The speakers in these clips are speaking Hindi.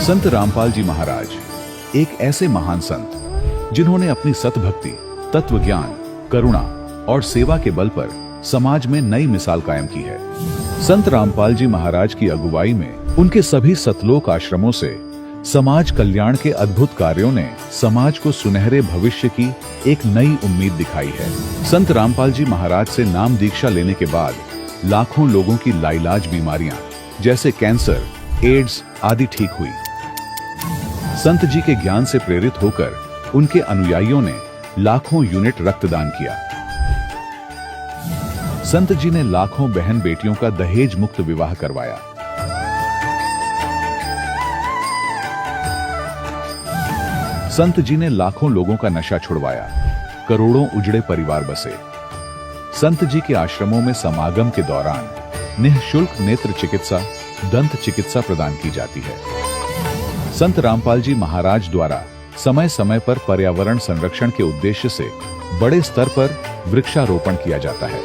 संत रामपाल जी महाराज एक ऐसे महान संत जिन्होंने अपनी सतभक्ति, तत्व ज्ञान, करुणा और सेवा के बल पर समाज में नई मिसाल कायम की है। संत रामपाल जी महाराज की अगुवाई में उनके सभी सतलोक आश्रमों से समाज कल्याण के अद्भुत कार्यों ने समाज को सुनहरे भविष्य की एक नई उम्मीद दिखाई है। संत रामपाल जी महाराज से नाम दीक्षा लेने के बाद लाखों लोगों की लाइलाज बीमारियां जैसे कैंसर, एड्स आदि ठीक हुई। संत जी के ज्ञान से प्रेरित होकर उनके अनुयायियों ने लाखों यूनिट रक्तदान किया। संत जी ने लाखों बहन बेटियों का दहेज मुक्त विवाह करवाया। संत जी ने लाखों लोगों का नशा छुड़वाया, करोड़ों उजड़े परिवार बसे। संत जी के आश्रमों में समागम के दौरान निःशुल्क नेत्र चिकित्सा, दंत चिकित्सा प्रदान की जाती है। संत रामपाल जी महाराज द्वारा समय समय पर पर्यावरण संरक्षण के उद्देश्य से बड़े स्तर पर वृक्षारोपण किया जाता है।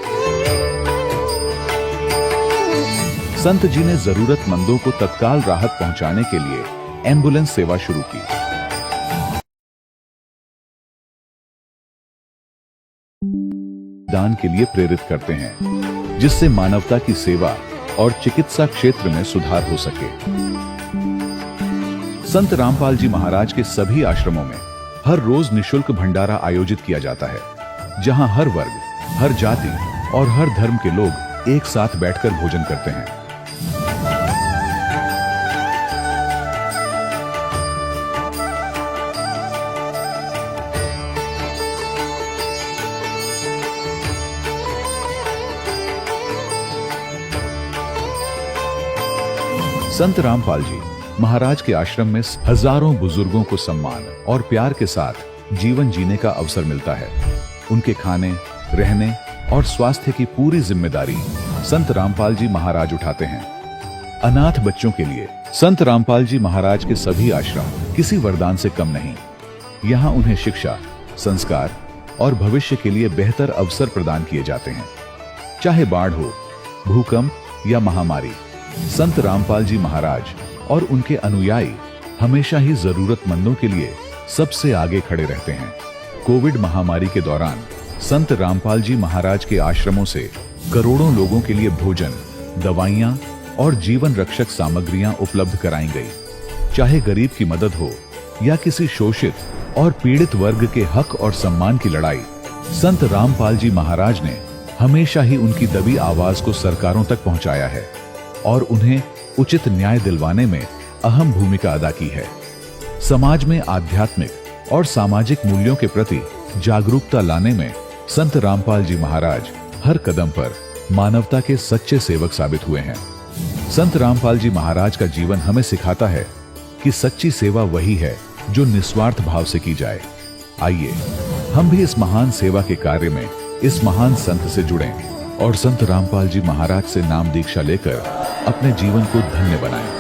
संत जी ने जरूरतमंदों को तत्काल राहत पहुंचाने के लिए एम्बुलेंस सेवा शुरू की। दान के लिए प्रेरित करते हैं, जिससे मानवता की सेवा और चिकित्सा क्षेत्र में सुधार हो सके। संत रामपाल जी महाराज के सभी आश्रमों में हर रोज निःशुल्क भंडारा आयोजित किया जाता है, जहां हर वर्ग, हर जाति और हर धर्म के लोग एक साथ बैठकर भोजन करते हैं। संत रामपाल जी महाराज के आश्रम में हजारों बुजुर्गों को सम्मान और प्यार के साथ जीवन जीने का अवसर मिलता है। उनके खाने, रहने और स्वास्थ्य की पूरी जिम्मेदारी संत रामपाल जी महाराज उठाते हैं। अनाथ बच्चों के लिए संत रामपाल जी महाराज के सभी आश्रम किसी वरदान से कम नहीं। यहाँ उन्हें शिक्षा, संस्कार और भविष्य के लिए बेहतर अवसर प्रदान किए जाते हैं। चाहे बाढ़ हो, भूकंप या महामारी, संत रामपाल जी महाराज और उनके अनुयायी हमेशा ही जरूरतमंदों के लिए सबसे आगे खड़े रहते हैं। कोविड महामारी के दौरान संत रामपाल जी महाराज के आश्रमों से करोड़ों लोगों के लिए भोजन, दवाइयां और जीवन रक्षक सामग्रियां उपलब्ध कराई गई। चाहे गरीब की मदद हो या किसी शोषित और पीड़ित वर्ग के हक और सम्मान की लड़ाई, संत रामपाल जी महाराज ने हमेशा ही उनकी दबी आवाज को सरकारों तक पहुंचाया है और उन्हें उचित न्याय दिलवाने में अहम भूमिका अदा की है। समाज में आध्यात्मिक और सामाजिक मूल्यों के प्रति जागरूकता लाने में संत रामपाल जी महाराज हर कदम पर मानवता के सच्चे सेवक साबित हुए हैं। संत रामपाल जी महाराज का जीवन हमें सिखाता है कि सच्ची सेवा वही है जो निस्वार्थ भाव से की जाए। आइए हम भी इस महान सेवा के कार्य में इस महान संत से जुड़ें और संत रामपाल जी महाराज से नाम दीक्षा लेकर अपने जीवन को धन्य बनाएं।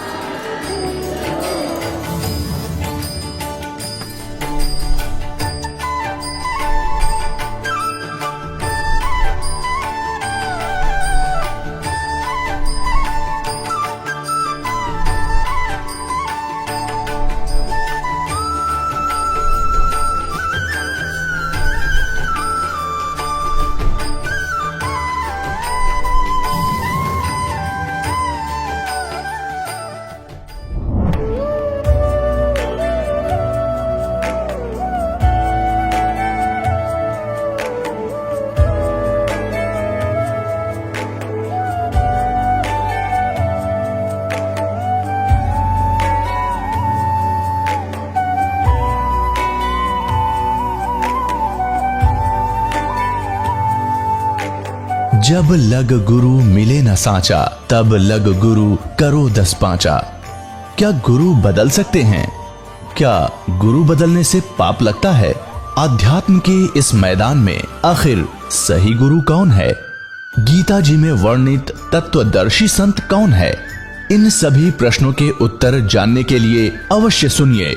जब लग गुरु मिले न साचा, तब लग गुरु करो 10 पांचा। क्या गुरु बदल सकते हैं? क्या गुरु बदलने से पाप लगता है? आध्यात्म के इस मैदान में आखिर सही गुरु कौन है? गीता जी में वर्णित तत्वदर्शी संत कौन है? इन सभी प्रश्नों के उत्तर जानने के लिए अवश्य सुनिए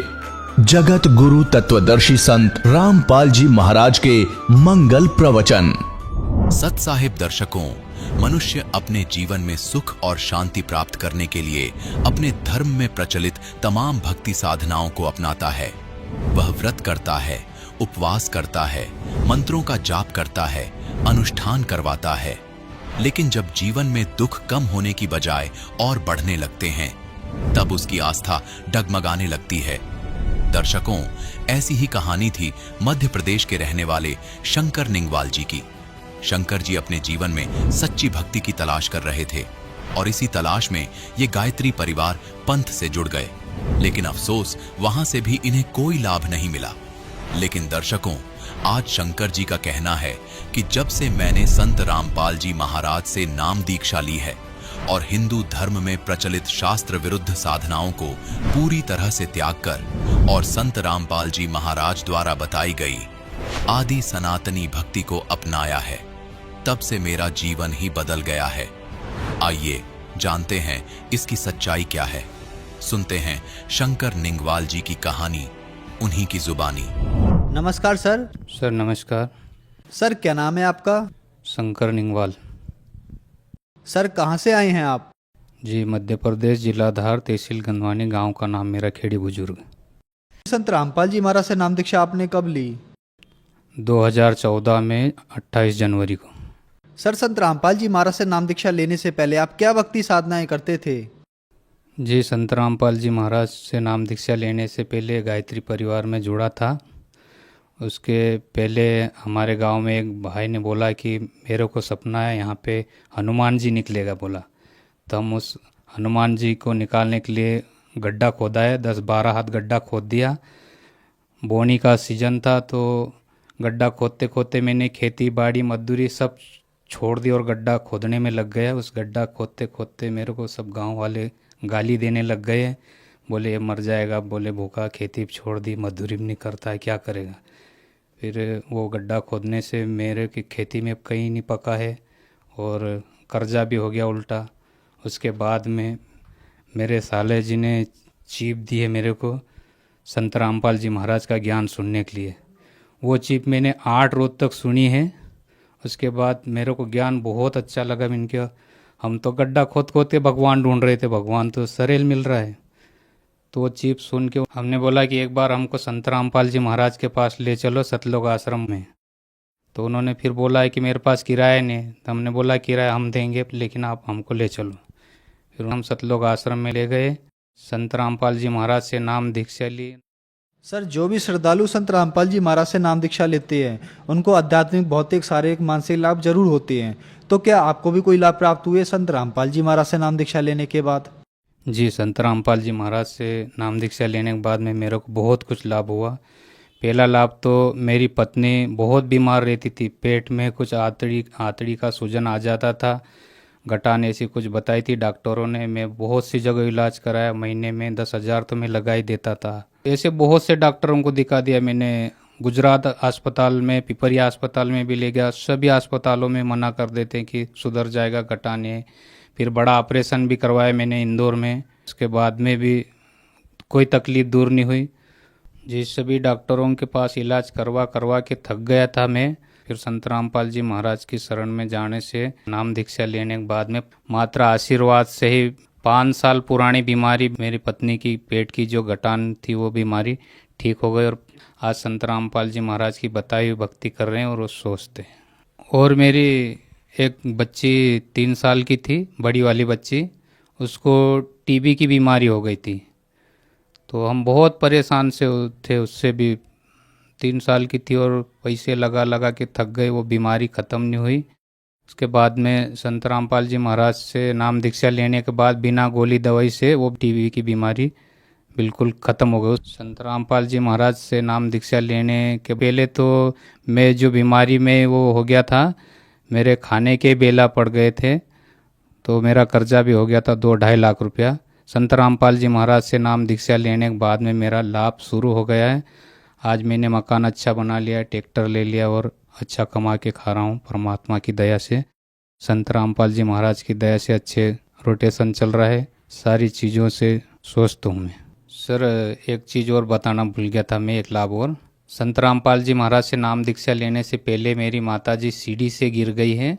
जगत गुरु तत्वदर्शी संत रामपाल जी महाराज के मंगल प्रवचन। सत साहिब दर्शकों, मनुष्य अपने जीवन में सुख और शांति प्राप्त करने के लिए अपने धर्म में प्रचलित तमाम भक्ति साधनाओं को अपनाता है। वह व्रत करता है, उपवास करता है, मंत्रों का जाप करता है, अनुष्ठान करवाता है। लेकिन जब जीवन में दुख कम होने की बजाय और बढ़ने लगते हैं, तब उसकी आस्था डगमगाने लगती है। दर्शकों, ऐसी ही कहानी थी मध्य प्रदेश के रहने वाले शंकर निंगवाल जी की। शंकर जी अपने जीवन में सच्ची भक्ति की तलाश कर रहे थे और इसी तलाश में ये गायत्री परिवार पंथ से जुड़ गए। लेकिन अफसोस, वहां से भी इन्हें कोई लाभ नहीं मिला। लेकिन दर्शकों, आज शंकर जी का कहना है कि जब से मैंने संत रामपाल जी महाराज से नाम दीक्षा ली है और हिंदू धर्म में प्रचलित शास्त्र विरुद्ध साधनाओं को पूरी तरह से त्याग कर और संत रामपाल जी महाराज द्वारा बताई गई आदि सनातनी भक्ति को अपनाया है, तब से मेरा जीवन ही बदल गया है। आइए जानते हैं इसकी सच्चाई क्या है। सुनते हैं शंकर निंगवाल जी की कहानी, उन्हीं की जुबानी। नमस्कार सर। सर नमस्कार। सर क्या नाम है आपका? शंकर निंगवाल। सर कहाँ से आए हैं आप? जी, मध्य प्रदेश, जिला धार, तहसील गंधवानी, गांव का नाम मेरा खेड़ी बुजुर्ग। संत रामपाल जी महाराज से नाम दीक्षा आपने कब ली? 2014 में 28 जनवरी को। सर संत रामपाल जी महाराज से नाम दीक्षा लेने से पहले आप क्या भक्ति साधनाएं करते थे? जी, संत रामपाल जी महाराज से नाम दीक्षा लेने से पहले गायत्री परिवार में जुड़ा था। उसके पहले हमारे गांव में एक भाई ने बोला कि मेरे को सपना है यहाँ पे हनुमान जी निकलेगा, बोला। तो हम उस हनुमान जी को निकालने के लिए गड्ढा खोदा है, 10-12 हाथ गड्ढा खोद दिया। बोनी का सीजन था तो गड्ढा खोदते खोदते मैंने खेती बाड़ी मजदूरी सब छोड़ दी और गड्ढा खोदने में लग गया। उस गड्ढा खोदते खोदते मेरे को सब गांव वाले गाली देने लग गए, बोले ये मर जाएगा, बोले भूखा, खेती छोड़ दी, मजदूरी भी नहीं करता है, क्या करेगा। फिर वो गड्ढा खोदने से मेरे की खेती में कहीं नहीं पका है और कर्जा भी हो गया उल्टा। उसके बाद में मेरे साले जी ने चीप दी है मेरे को संत रामपाल जी महाराज का ज्ञान सुनने के लिए। वो चीप मैंने 8 रोज तक सुनी है। उसके बाद मेरे को ज्ञान बहुत अच्छा लगा इनके। हम तो गड्ढा खोद खोद के भगवान ढूंढ रहे थे, भगवान तो सरेल मिल रहा है। तो वो चीप सुन के हमने बोला कि एक बार हमको संत रामपाल जी महाराज के पास ले चलो सतलोक आश्रम में। तो उन्होंने फिर बोला है कि मेरे पास किराया नहीं। तो हमने बोला किराया हम देंगे, लेकिन आप हमको ले चलो। फिर हम सतलोक आश्रम में ले गए, संत रामपाल जी महाराज से नाम दीक्षा ली। सर जो भी श्रद्धालु संत रामपाल जी महाराज से नाम दीक्षा लेते हैं उनको आध्यात्मिक, भौतिक, शारीरिक, मानसिक लाभ जरूर होते हैं। तो क्या आपको भी कोई लाभ प्राप्त हुए संत रामपाल जी महाराज से नाम दीक्षा लेने के बाद? जी, संत रामपाल जी महाराज से नाम दीक्षा लेने के बाद में मेरे को बहुत कुछ लाभ हुआ। पहला लाभ तो मेरी पत्नी बहुत बीमार रहती थी, पेट में कुछ आंतड़ी का सूजन आ जाता था, गठान ऐसी कुछ बताई थी डॉक्टरों ने। मैं बहुत सी जगह इलाज कराया, महीने में 10,000 तो मैं लगा ही देता था। ऐसे बहुत से डॉक्टरों को दिखा दिया मैंने। गुजरात अस्पताल में, पिपरिया अस्पताल में भी ले गया, सभी अस्पतालों में मना कर देते हैं कि सुधर जाएगा, गठान है। फिर बड़ा ऑपरेशन भी करवाया मैंने इंदौर में, उसके बाद में भी कोई तकलीफ दूर नहीं हुई। जिस सभी डॉक्टरों के पास इलाज करवा करवा के थक गया था मैं। फिर संत रामपाल जी महाराज की शरण में जाने से, नाम दीक्षा लेने के बाद में मात्र आशीर्वाद से ही 5 साल पुरानी बीमारी, मेरी पत्नी की पेट की जो गठान थी वो बीमारी ठीक हो गई। और आज संत रामपाल जी महाराज की बताई हुई भक्ति कर रहे हैं और वो सोचते हैं। और मेरी एक बच्ची 3 साल की थी, बड़ी वाली बच्ची, उसको टीबी की बीमारी हो गई थी। तो हम बहुत परेशान से थे, उससे भी 3 साल की थी और पैसे लगा लगा के थक गए, वो बीमारी ख़त्म नहीं हुई। उसके बाद में संत रामपाल जी महाराज से नाम दीक्षा लेने के बाद बिना गोली दवाई से वो टीबी की बीमारी बिल्कुल ख़त्म हो गई। संत रामपाल जी महाराज से नाम दीक्षा लेने के पहले तो मैं जो बीमारी में वो हो गया था, मेरे खाने के बेला पड़ गए थे, तो मेरा कर्जा भी हो गया था 2-2.5 लाख रुपया। संत रामपाल जी महाराज से नाम दीक्षा लेने के बाद में मेरा लाभ शुरू हो गया है। आज मैंने मकान अच्छा बना लिया, ट्रैक्टर ले लिया और अच्छा कमा के खा रहा हूँ परमात्मा की दया से। संत रामपाल जी महाराज की दया से अच्छे रोटेशन चल रहा है, सारी चीज़ों से स्वस्थ हूँ मैं। सर एक चीज़ और बताना भूल गया था मैं, एक लाभ और। संत रामपाल जी महाराज से नाम दीक्षा लेने से पहले मेरी माताजी सीढ़ी से गिर गई है,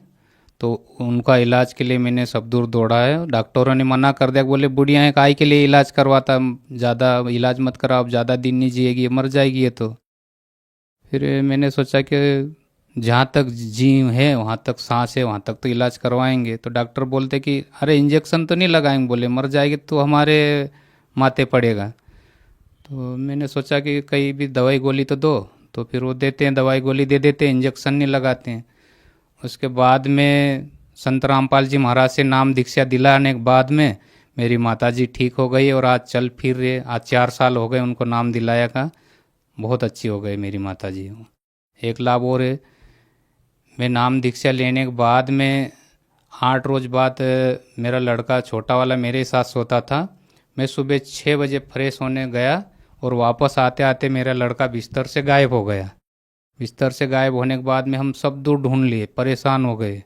तो उनका इलाज के लिए मैंने सब दूर दौड़ा है। डॉक्टरों ने मना कर दिया, बोले बुढ़िया है काहे के लिए इलाज करवाता, ज़्यादा इलाज मत कराओ, अब ज़्यादा दिन नहीं जिएगी, मर जाएगी ये तो। फिर मैंने सोचा कि जहाँ तक जी है वहाँ तक सांस है वहाँ तक तो इलाज करवाएंगे। तो डॉक्टर बोलते कि अरे इंजेक्शन तो नहीं लगाएंगे, बोले मर जाएगी तो हमारे माथे पड़ेगा। तो मैंने सोचा कि कहीं भी दवाई गोली तो दो, तो फिर वो देते हैं, दवाई गोली दे देते हैं, इंजेक्शन नहीं लगाते हैं। उसके बाद में संत रामपाल जी महाराज से नाम दीक्षा दिलाने के बाद में मेरी माताजी ठीक हो गई और आज चल फिर रहे। आज 4 साल हो गए उनको नाम दिलाया का, बहुत अच्छी हो गई मेरी माताजी। एक लाभ और है, मैं नाम दीक्षा लेने के बाद में 8 रोज बाद मेरा लड़का छोटा वाला मेरे साथ सोता था। मैं सुबह 6 बजे फ्रेश होने गया और वापस आते आते मेरा लड़का बिस्तर से गायब हो गया। बिस्तर से गायब होने के बाद में हम सब दूर ढूंढ लिए, परेशान हो गए।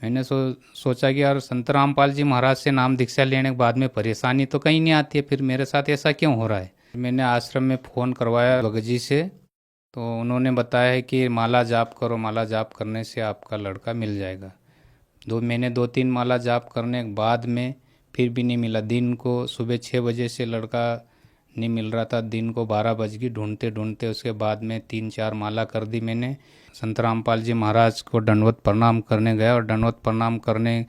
मैंने सोचा कि यार संत रामपाल जी महाराज से नाम दीक्षा लेने के बाद में परेशानी तो कहीं नहीं आती है, फिर मेरे साथ ऐसा क्यों हो रहा है। मैंने आश्रम में फ़ोन करवाया भगत जी से, तो उन्होंने बताया है कि माला जाप करो, माला जाप करने से आपका लड़का मिल जाएगा। मैंने 2-3 माला जाप करने के बाद में फिर भी नहीं मिला। दिन को सुबह 6 बजे से लड़का नहीं मिल रहा था, दिन को 12 बज गई ढूंढते ढूंढते। उसके बाद में 3-4 माला कर दी मैंने। संत रामपाल जी महाराज को दंडवत प्रणाम करने गया और दंडवत प्रणाम करने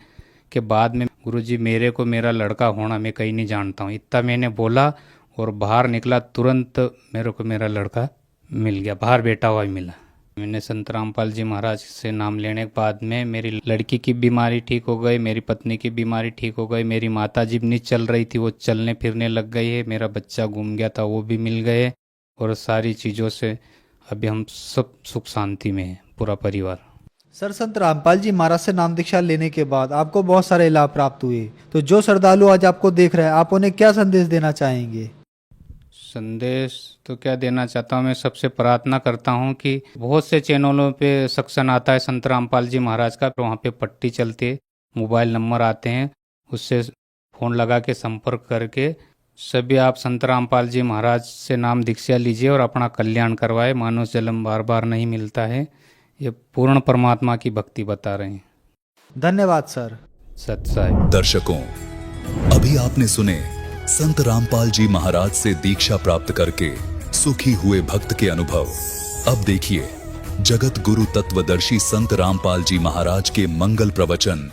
के बाद में गुरुजी मेरे को मेरा लड़का होना मैं कहीं नहीं जानता हूँ, इतना मैंने बोला और बाहर निकला, तुरंत मेरे को मेरा लड़का मिल गया, बाहर बैठा हुआ ही मिला। मैंने संत रामपाल जी महाराज से नाम लेने के बाद में मेरी लड़की की बीमारी ठीक हो गई, मेरी पत्नी की बीमारी ठीक हो गई, मेरी माता जी नहीं चल रही थी वो चलने फिरने लग गई है, मेरा बच्चा गुम गया था वो भी मिल गए, और सारी चीज़ों से अभी हम सब सुख शांति में हैं पूरा परिवार। सर, संत रामपाल जी महाराज से नाम दीक्षा लेने के बाद आपको बहुत सारे लाभ प्राप्त हुए, तो जो श्रद्धालु आज आपको देख रहे हैं आप उन्हें क्या संदेश देना चाहेंगे? संदेश तो क्या देना चाहता हूँ, मैं सबसे प्रार्थना करता हूँ कि बहुत से चैनलों पे सक्शन आता है संत रामपाल जी महाराज का, वहाँ पे पट्टी चलती है, मोबाइल नंबर आते हैं, उससे फ़ोन लगा के संपर्क करके सभी आप संत रामपाल जी महाराज से नाम दीक्षा लीजिए और अपना कल्याण करवाए। मानव जन्म बार बार नहीं मिलता है, ये पूर्ण परमात्मा की भक्ति बता रहे हैं। धन्यवाद सर। सत साहिब। दर्शकों, अभी आपने सुने संत रामपाल जी महाराज से दीक्षा प्राप्त करके सुखी हुए भक्त के अनुभव। अब देखिए जगत गुरु तत्वदर्शी संत रामपाल जी महाराज के मंगल प्रवचन।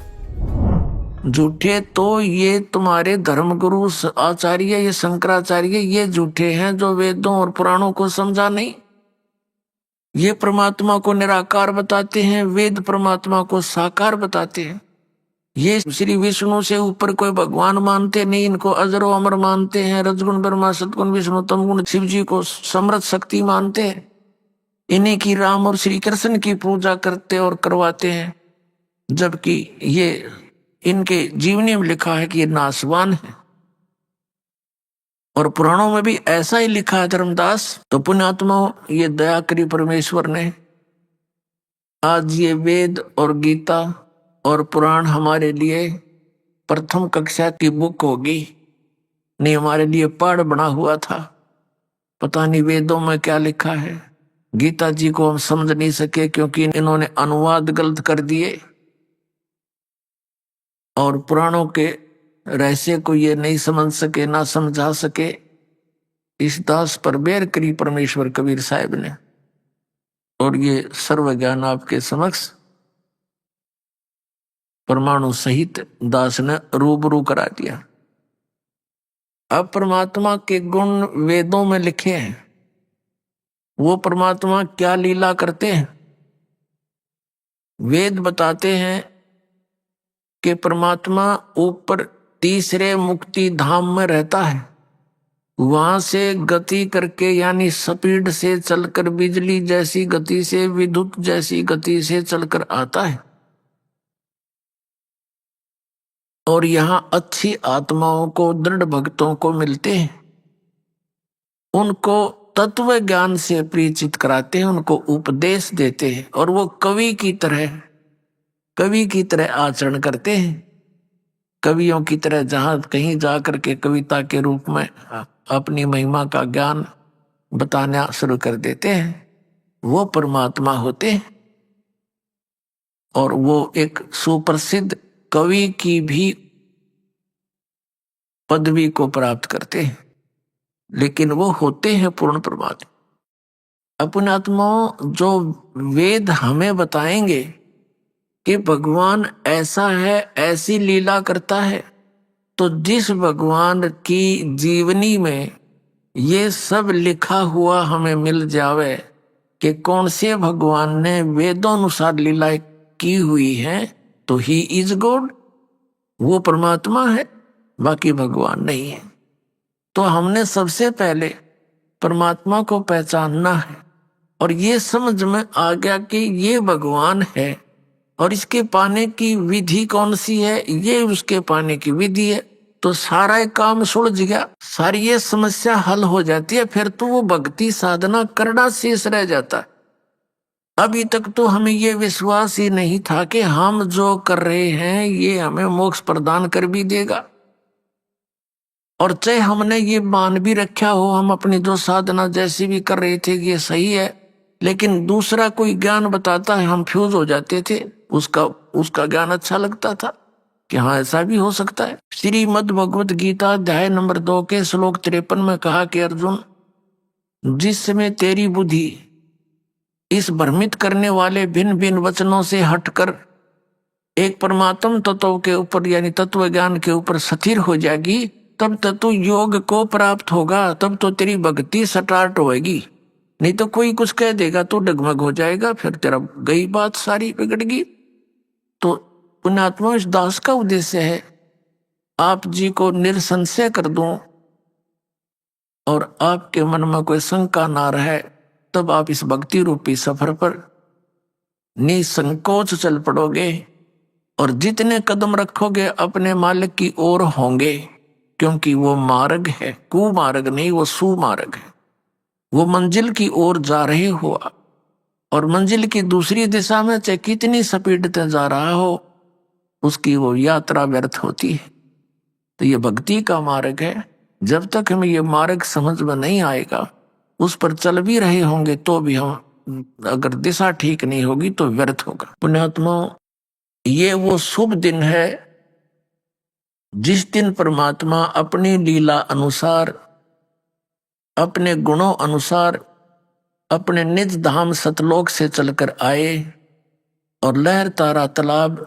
झूठे तो ये तुम्हारे धर्मगुरु आचार्य, ये शंकराचार्य, ये झूठे हैं जो वेदों और पुराणों को समझा नहीं। ये परमात्मा को निराकार बताते हैं, वेद परमात्मा को साकार बताते हैं। ये श्री विष्णु से ऊपर कोई भगवान मानते नहीं, इनको अजरो अमर मानते हैं, रजगुण ब्रह्मा सतगुण विष्णु तमगुण शिव जी को समृद्ध शक्ति मानते हैं। इन्हीं की राम और श्री कृष्ण की पूजा करते और करवाते हैं, जबकि ये इनके जीवनी में लिखा है कि ये नासवान है। और पुराणों में भी ऐसा ही लिखा है धर्मदास। तो पुण्यात्मा, ये दया करी परमेश्वर ने, आज ये वेद और गीता और पुराण हमारे लिए प्रथम कक्षा की बुक होगी, नहीं हमारे लिए पाठ बना हुआ था। पता नहीं वेदों में क्या लिखा है, गीता जी को हम समझ नहीं सके क्योंकि इन्होंने अनुवाद गलत कर दिए, और पुराणों के रहस्य को ये नहीं समझ सके, ना समझा सके। इस दास पर मेहर करी परमेश्वर कबीर साहब ने, और ये सर्व ज्ञान आपके समक्ष परमाणु सहित दास ने रूबरू करा दिया। अब परमात्मा के गुण वेदों में लिखे हैं, वो परमात्मा क्या लीला करते हैं। वेद बताते हैं कि परमात्मा ऊपर तीसरे मुक्ति धाम में रहता है, वहां से गति करके यानी स्पीड से चलकर बिजली जैसी गति से, विद्युत जैसी गति से चलकर आता है। और यहां अच्छी आत्माओं को, दृढ़ भक्तों को मिलते हैं, उनको तत्व ज्ञान से परिचित कराते हैं, उनको उपदेश देते हैं, और वो कवि की तरह आचरण करते हैं। कवियों की तरह जहां कहीं जाकर के कविता के रूप में अपनी महिमा का ज्ञान बताना शुरू कर देते हैं, वो परमात्मा होते हैं। और वो एक सुप्रसिद्ध कवि की भी पदवी को प्राप्त करते हैं, लेकिन वो होते हैं पूर्ण परमात्मा। अपने आत्माओं, जो वेद हमें बताएंगे कि भगवान ऐसा है, ऐसी लीला करता है, तो जिस भगवान की जीवनी में ये सब लिखा हुआ हमें मिल जावे कि कौन से भगवान ने वेदोनुसार लीलाएं की हुई है, तो ही इज गॉड, वो परमात्मा है, बाकी भगवान नहीं है। तो हमने सबसे पहले परमात्मा को पहचानना है और ये समझ में आ गया कि ये भगवान है और इसके पाने की विधि कौन सी है, ये उसके पाने की विधि है, तो सारा काम सुलझ गया, सारी ये समस्या हल हो जाती है। फिर तो वो भक्ति साधना करना शेष रह जाता है। अभी तक तो हमें ये विश्वास ही नहीं था कि हम जो कर रहे हैं ये हमें मोक्ष प्रदान कर भी देगा, और चाहे हमने ये मान भी रखा हो हम अपनी जो साधना जैसी भी कर रहे थे कि ये सही है, लेकिन दूसरा कोई ज्ञान बताता है हम फ्यूज हो जाते थे, उसका ज्ञान अच्छा लगता था कि हाँ ऐसा भी हो सकता है। श्रीमद् भगवत गीता अध्याय नंबर 2 के श्लोक 53 में कहा कि अर्जुन, जिस समय तेरी बुद्धि इस भ्रमित करने वाले भिन्न भिन्न वचनों से हटकर एक परमात्म तत्व के ऊपर यानी तत्व ज्ञान के ऊपर स्थिर हो जाएगी, तब तू योग को प्राप्त होगा, तब तो तेरी भक्ति स्टार्ट होएगी। नहीं तो कोई कुछ कह देगा तो डगमग हो जाएगा, फिर तेरा गई बात सारी बिगड़गी। तो पुण्यात्मा, इस दास का उद्देश्य है आप जी को निरसंशय कर दूं और आपके मन में कोई शंका ना रहे, तब आप इस भक्ति रूपी सफर पर निसंकोच चल पड़ोगे और जितने कदम रखोगे अपने मालिक की ओर होंगे, क्योंकि वो मार्ग है, कुमार्ग नहीं, वो सुमार्ग है। वो मंजिल की ओर जा रहे हो और मंजिल की दूसरी दिशा में चाहे कितनी स्पीड से जा रहा हो, उसकी वो यात्रा व्यर्थ होती है। तो ये भक्ति का मार्ग है। जब तक हमें ये मार्ग समझ में नहीं आएगा, उस पर चल भी रहे होंगे तो भी हम, अगर दिशा ठीक नहीं होगी तो व्यर्थ होगा। पुण्यात्माओं, ये वो शुभ दिन है जिस दिन परमात्मा अपनी लीला अनुसार, अपने गुणों अनुसार अपने निज धाम सतलोक से चलकर आए और लहर तारा तालाब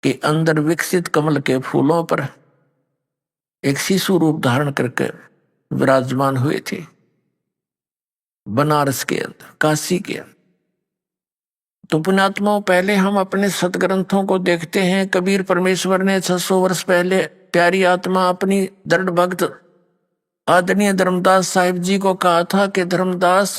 के अंदर विकसित कमल के फूलों पर एक शिशु रूप धारण करके विराजमान हुए थे, बनारस के अंदर, काशी के अंदर। तो पुण्यात्माओं, पहले हम अपने सतग्रंथों को देखते हैं। कबीर परमेश्वर ने 600 वर्ष पहले प्यारी आत्मा अपनी दृढ़ भक्त आदरणीय धर्मदास साहिब जी को कहा था कि धर्मदास,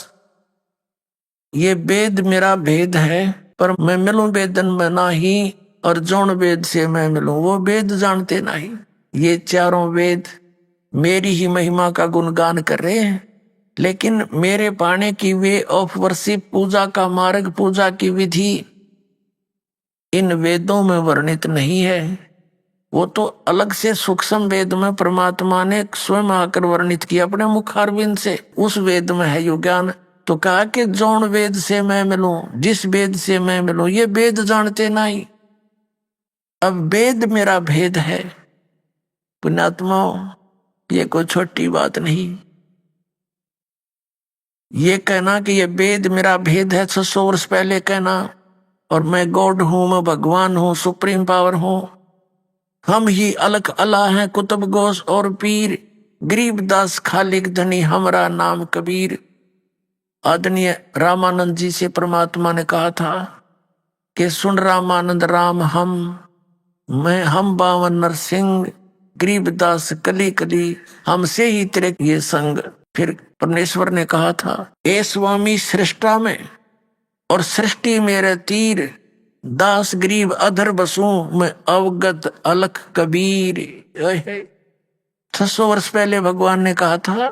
ये वेद मेरा भेद है, पर मैं मिलूं वेदन में नाही, और जौन वेद से मैं मिलूं वो वेद जानते नहीं। ये चारों वेद मेरी ही महिमा का गुणगान कर रहे हैं, लेकिन मेरे पाने की वे ऑफ वर्शिप, पूजा का मार्ग, पूजा की विधि इन वेदों में वर्णित नहीं है। वो तो अलग से सूक्ष्म वेद में परमात्मा ने स्वयं आकर वर्णित किया अपने मुखारविंद से, उस वेद में है यो ज्ञान। तो कहा कि जौन वेद से मैं मिलूं, जिस वेद से मैं मिलूं, ये वेद जानते नहीं। अब वेद मेरा भेद है। पुण्यात्माओं, ये कोई छोटी बात नहीं। ये कहना कि ये वेद मेरा भेद है 600 वर्ष पहले कहना, और मैं गॉड हूं, मैं भगवान हूं, सुप्रीम पावर हूं, हम ही अलख अला हैं, कुतुब गोस और पीर, गरीबदास खालिक धनी, हमारा नाम कबीर। आदरणीय रामानंद जी से परमात्मा ने कहा था कि सुन रामानंद राम हम बावन नरसिंह, गरीबदास कली कली, हमसे ही तेरे ये संग। फिर परमेश्वर ने कहा था, ए स्वामी सृष्टा में और सृष्टि मेरे तीर, दास गरीब अधर बसूं मैं अवगत अलख कबीर। 600 वर्ष पहले भगवान ने कहा था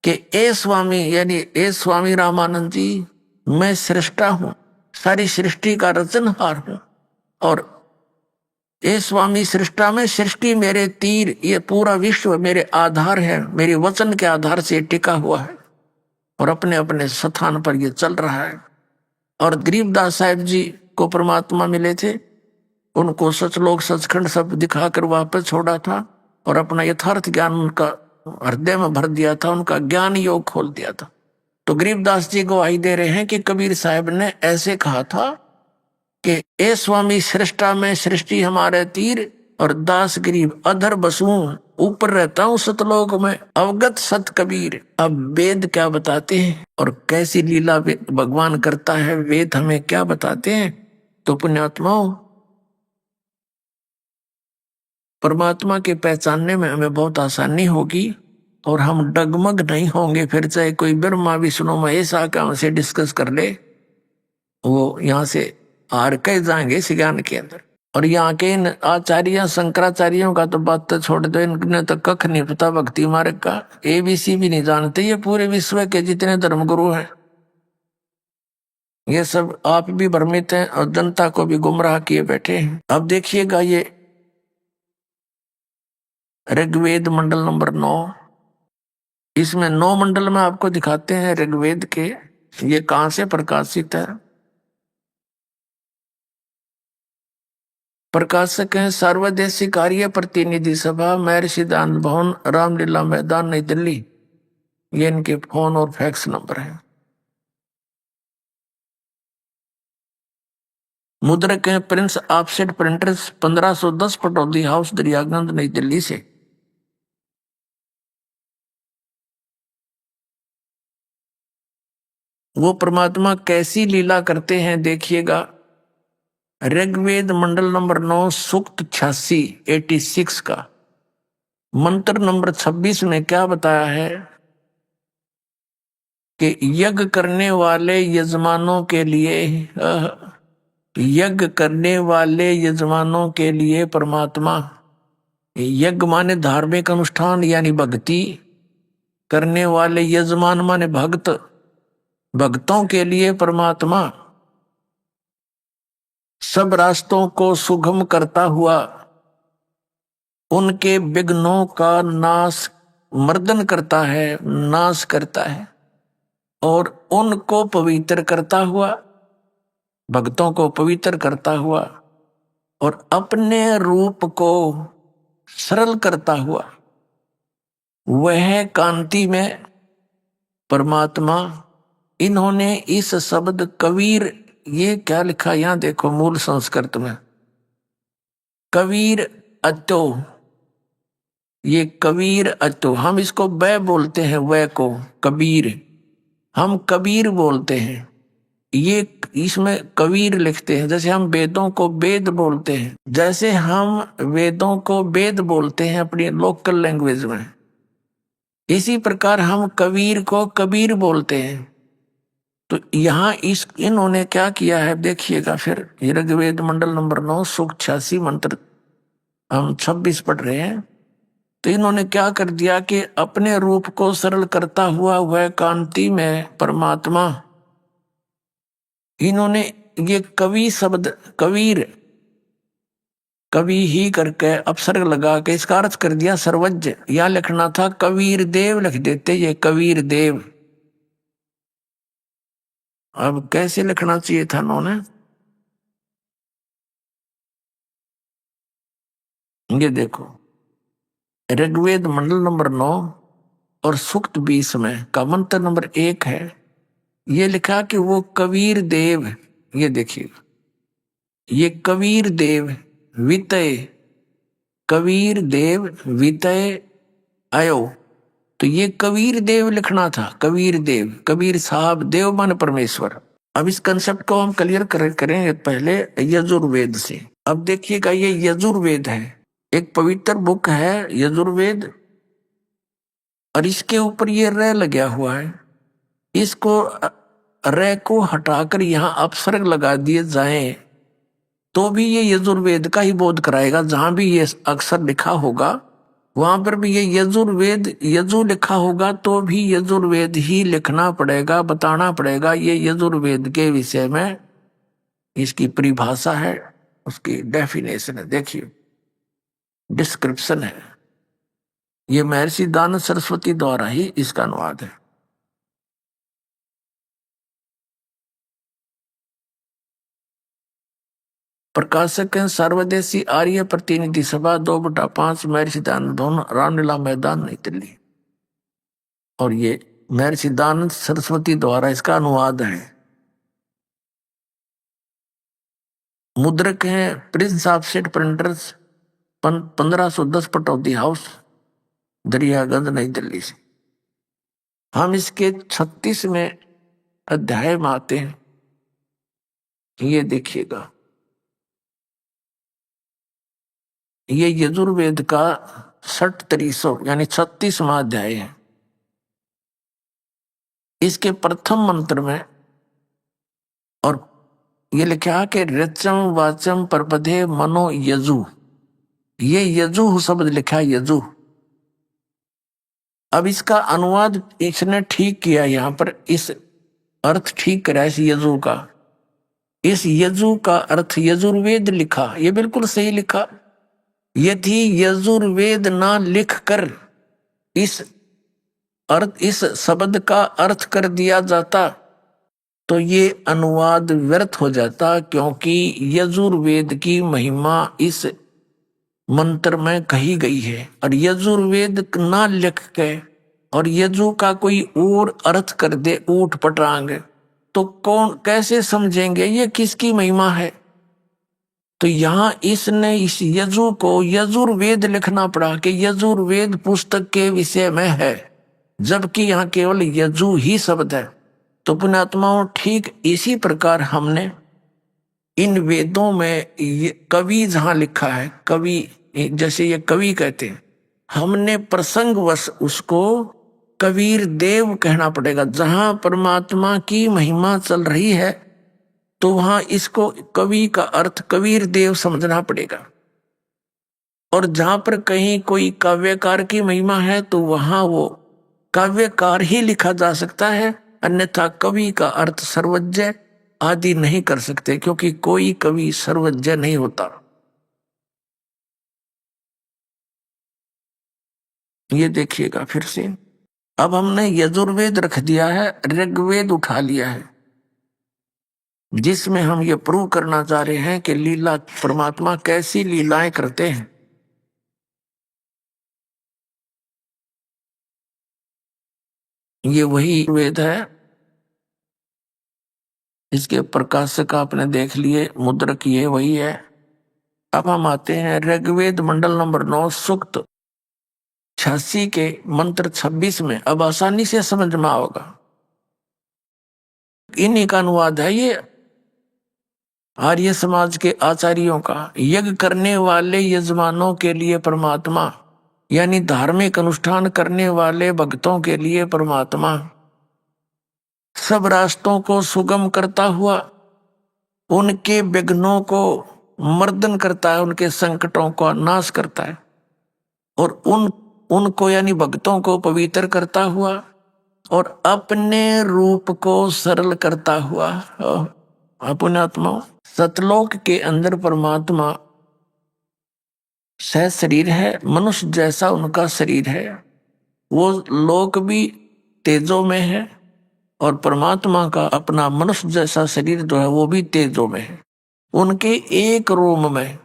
कि ए स्वामी, यानी ए स्वामी रामानंद जी, मैं सृष्टा हूं, सारी सृष्टि का रचनहार हूं, और ए स्वामी सृष्टा में सृष्टि मेरे तीर, ये पूरा विश्व मेरे आधार है, मेरे वचन के आधार से टिका हुआ है और अपने अपने स्थान पर ये चल रहा है। और गरीबदास साहिब जी को परमात्मा मिले थे, उनको सचलोक सचखंड सब दिखाकर वापस छोड़ा था और अपना यथार्थ ज्ञान उनका हृदय में भर दिया था, उनका ज्ञान योग खोल दिया था। तो गरीबदास जी गवाही दे रहे हैं कि कबीर साहब ने ऐसे कहा था कि ए स्वामी सृष्टा में सृष्टि हमारे तीर और दास गरीब अधर बसूं, ऊपर रहता हूं सतलोक में अवगत सत कबीर। अब वेद क्या बताते हैं और कैसी लीला भगवान करता है, वेद हमें क्या बताते हैं। तो पुण्यात्माओं, परमात्मा के पहचानने में हमें बहुत आसानी होगी और हम डगमग नहीं होंगे। फिर चाहे कोई ब्रह्मा विष्णु महेश आकर हमसे डिस्कस कर ले, वो यहाँ से हार के जाएंगे इस ज्ञान के अंदर। और यहाँ के इन आचार्य शंकराचार्यों का तो बात तो छोड़ दो, इनने तो कख नहीं पता भक्ति मार्ग का, ABC भी नहीं जानते। ये पूरे विश्व के जितने धर्मगुरु हैं ये सब आप भी भ्रमित हैं और जनता को भी गुमराह किए बैठे हैं। अब देखिएगा ये ऋग्वेद मंडल नंबर 9, इसमें 9 मंडल में आपको दिखाते हैं ऋग्वेद के, ये कहां से प्रकाशित है। प्रकाशक हैं सर्वदेशी कार्य प्रतिनिधि सभा, महर्षि दान भवन, रामलीला मैदान, नई दिल्ली। ये इनके फोन और फैक्स नंबर है। मुद्रक हैं Prince offset printers, 1510 Pataudi house, Daryaganj, नई दिल्ली से। वो परमात्मा कैसी लीला करते हैं देखिएगा। ऋग्वेद मंडल नंबर 9 सूक्त 86 का मंत्र नंबर 26 में क्या बताया है कि यज्ञ करने वाले यजमानों के लिए, यज्ञ करने वाले यजमानों के लिए परमात्मा, यज्ञ माने धार्मिक अनुष्ठान यानी भक्ति करने वाले, यजमान माने भक्त, भक्तों के लिए परमात्मा सब रास्तों को सुगम करता हुआ उनके विघ्नों का नाश, मर्दन करता है, नाश करता है और उनको पवित्र करता हुआ, भक्तों को पवित्र करता हुआ और अपने रूप को सरल करता हुआ, वह कांति में परमात्मा। इन्होंने इस शब्द कबीर, ये क्या लिखा यहां देखो मूल संस्कृत में, कबीर अतो, ये कबीर अतो, हम इसको बै बोलते हैं, वै को कबीर, हम कबीर बोलते हैं। ये इसमें कबीर लिखते हैं, जैसे हम वेदों को वेद बोलते हैं, जैसे हम वेदों को वेद बोलते हैं अपनी लोकल लैंग्वेज में, इसी प्रकार हम कबीर को कबीर बोलते हैं। तो यहाँ इन्होंने क्या किया है देखिएगा। फिर ऋग्वेद मंडल नंबर 9 सूक्त 86 मंत्र हम 26 पढ़ रहे हैं। तो इन्होंने क्या कर दिया कि अपने रूप को सरल करता हुआ वह कांति में परमात्मा, इन्होंने ये कवि शब्द, कबीर, कवि ही करके अपसर्ग लगा के इसका अर्थ कर दिया सर्वज्ञ। या लिखना था कबीर देव लिख देते, ये कबीर देव। अब कैसे लिखना चाहिए था उन्होंने, ये देखो ऋग्वेद मंडल नंबर 9 और सूक्त 20 में का मंत्र नंबर 1 है, ये लिखा कि वो कबीर देव, ये देखिए ये कबीर देव वितय, कबीर देव वितय आयो। तो ये कबीर देव लिखना था, कबीर देव, कबीर साहब, देव मान परमेश्वर। अब इस कंसेप्ट को हम क्लियर करेंगे पहले यजुर्वेद से। अब देखिएगा ये यजुर्वेद है, एक पवित्र बुक है यजुर्वेद, और इसके ऊपर ये र लगा हुआ है। इसको र को हटाकर यहाँ अपसर्ग लगा दिए जाएं तो भी ये यजुर्वेद का ही बोध कराएगा। जहां भी ये अक्षर लिखा होगा वहां पर भी ये यजुर्वेद, यजु लिखा होगा तो भी यजुर्वेद ही लिखना पड़ेगा, बताना पड़ेगा। ये यजुर्वेद के विषय में इसकी परिभाषा है, उसकी डेफिनेशन है, देखिए डिस्क्रिप्शन है। ये महर्षि दानव सरस्वती द्वारा ही इसका अनुवाद है। प्रकाशक हैं सर्वदेशी आर्य प्रतिनिधि सभा 2/5 महर्षि दयानंद भवन रामलीला मैदान नई दिल्ली। और ये महर्षि दयानंद सरस्वती द्वारा इसका अनुवाद है। मुद्रक हैं Prince of set printers 1510 Pataudi house Daryaganj नई दिल्ली से। हम इसके 36वें अध्याय में आते हैं। ये देखिएगा, ये यजुर्वेद का 63 यानी 36वां अध्याय है। इसके प्रथम मंत्र में और ये लिखा कि रचम वाचम परपधे मनो यजु, ये यजु शब्द लिखा यजु। अब इसका अनुवाद इसने ठीक किया, यहां पर इस अर्थ ठीक करा इस यजु का। इस यजु का अर्थ यजुर्वेद लिखा, ये बिल्कुल सही लिखा। यदि यजुर्वेद ना लिख कर इस शब्द का अर्थ कर दिया जाता तो ये अनुवाद व्यर्थ हो जाता, क्योंकि यजुर्वेद की महिमा इस मंत्र में कही गई है। और यजुर्वेद ना लिख के और यजु का कोई और अर्थ कर दे ऊट पटांग, तो कौन कैसे समझेंगे ये किसकी महिमा है। तो यहां इसने इस यजु को यजुर्वेद लिखना पड़ा कि यजुर्वेद पुस्तक के विषय में है, जबकि यहाँ केवल यजु ही शब्द है। तो पुण्यात्माओं, ठीक इसी प्रकार हमने इन वेदों में कवि जहां लिखा है, कवि जैसे ये कवि कहते हैं, हमने प्रसंगवश उसको कबीर देव कहना पड़ेगा। जहां परमात्मा की महिमा चल रही है तो वहां इसको कवि का अर्थ कबीर देव समझना पड़ेगा। और जहां पर कहीं कोई काव्यकार की महिमा है तो वहां वो काव्यकार ही लिखा जा सकता है, अन्यथा कवि का अर्थ सर्वज्ञ आदि नहीं कर सकते, क्योंकि कोई कवि सर्वज्ञ नहीं होता। ये देखिएगा फिर से, अब हमने यजुर्वेद रख दिया है, ऋग्वेद उठा लिया है, जिसमें हम ये प्रूव करना चाह रहे हैं कि लीला परमात्मा कैसी लीलाएं करते हैं। ये वही वेद है, इसके प्रकाशक आपने देख लिए, मुद्रक ये वही है। अब हम आते हैं ऋग्वेद मंडल नंबर 9 सूक्त 86 के मंत्र 26 में। अब आसानी से समझ में आओगा, इन्हीं का अनुवाद है ये आर्य समाज के आचार्यों का। यज्ञ करने वाले यजमानों के लिए परमात्मा, यानी धार्मिक अनुष्ठान करने वाले भक्तों के लिए परमात्मा सब रास्तों को सुगम करता हुआ उनके विघ्नों को मर्दन करता है, उनके संकटों का नाश करता है, और उनको यानी भक्तों को पवित्र करता हुआ और अपने रूप को सरल करता हुआ। पुण्यात्मा, सतलोक के अंदर परमात्मा सह शरीर है, मनुष्य जैसा उनका शरीर है। वो लोक भी तेजो में है और परमात्मा का अपना मनुष्य जैसा शरीर जो है वो भी तेजो में है। उनके एक रोम में,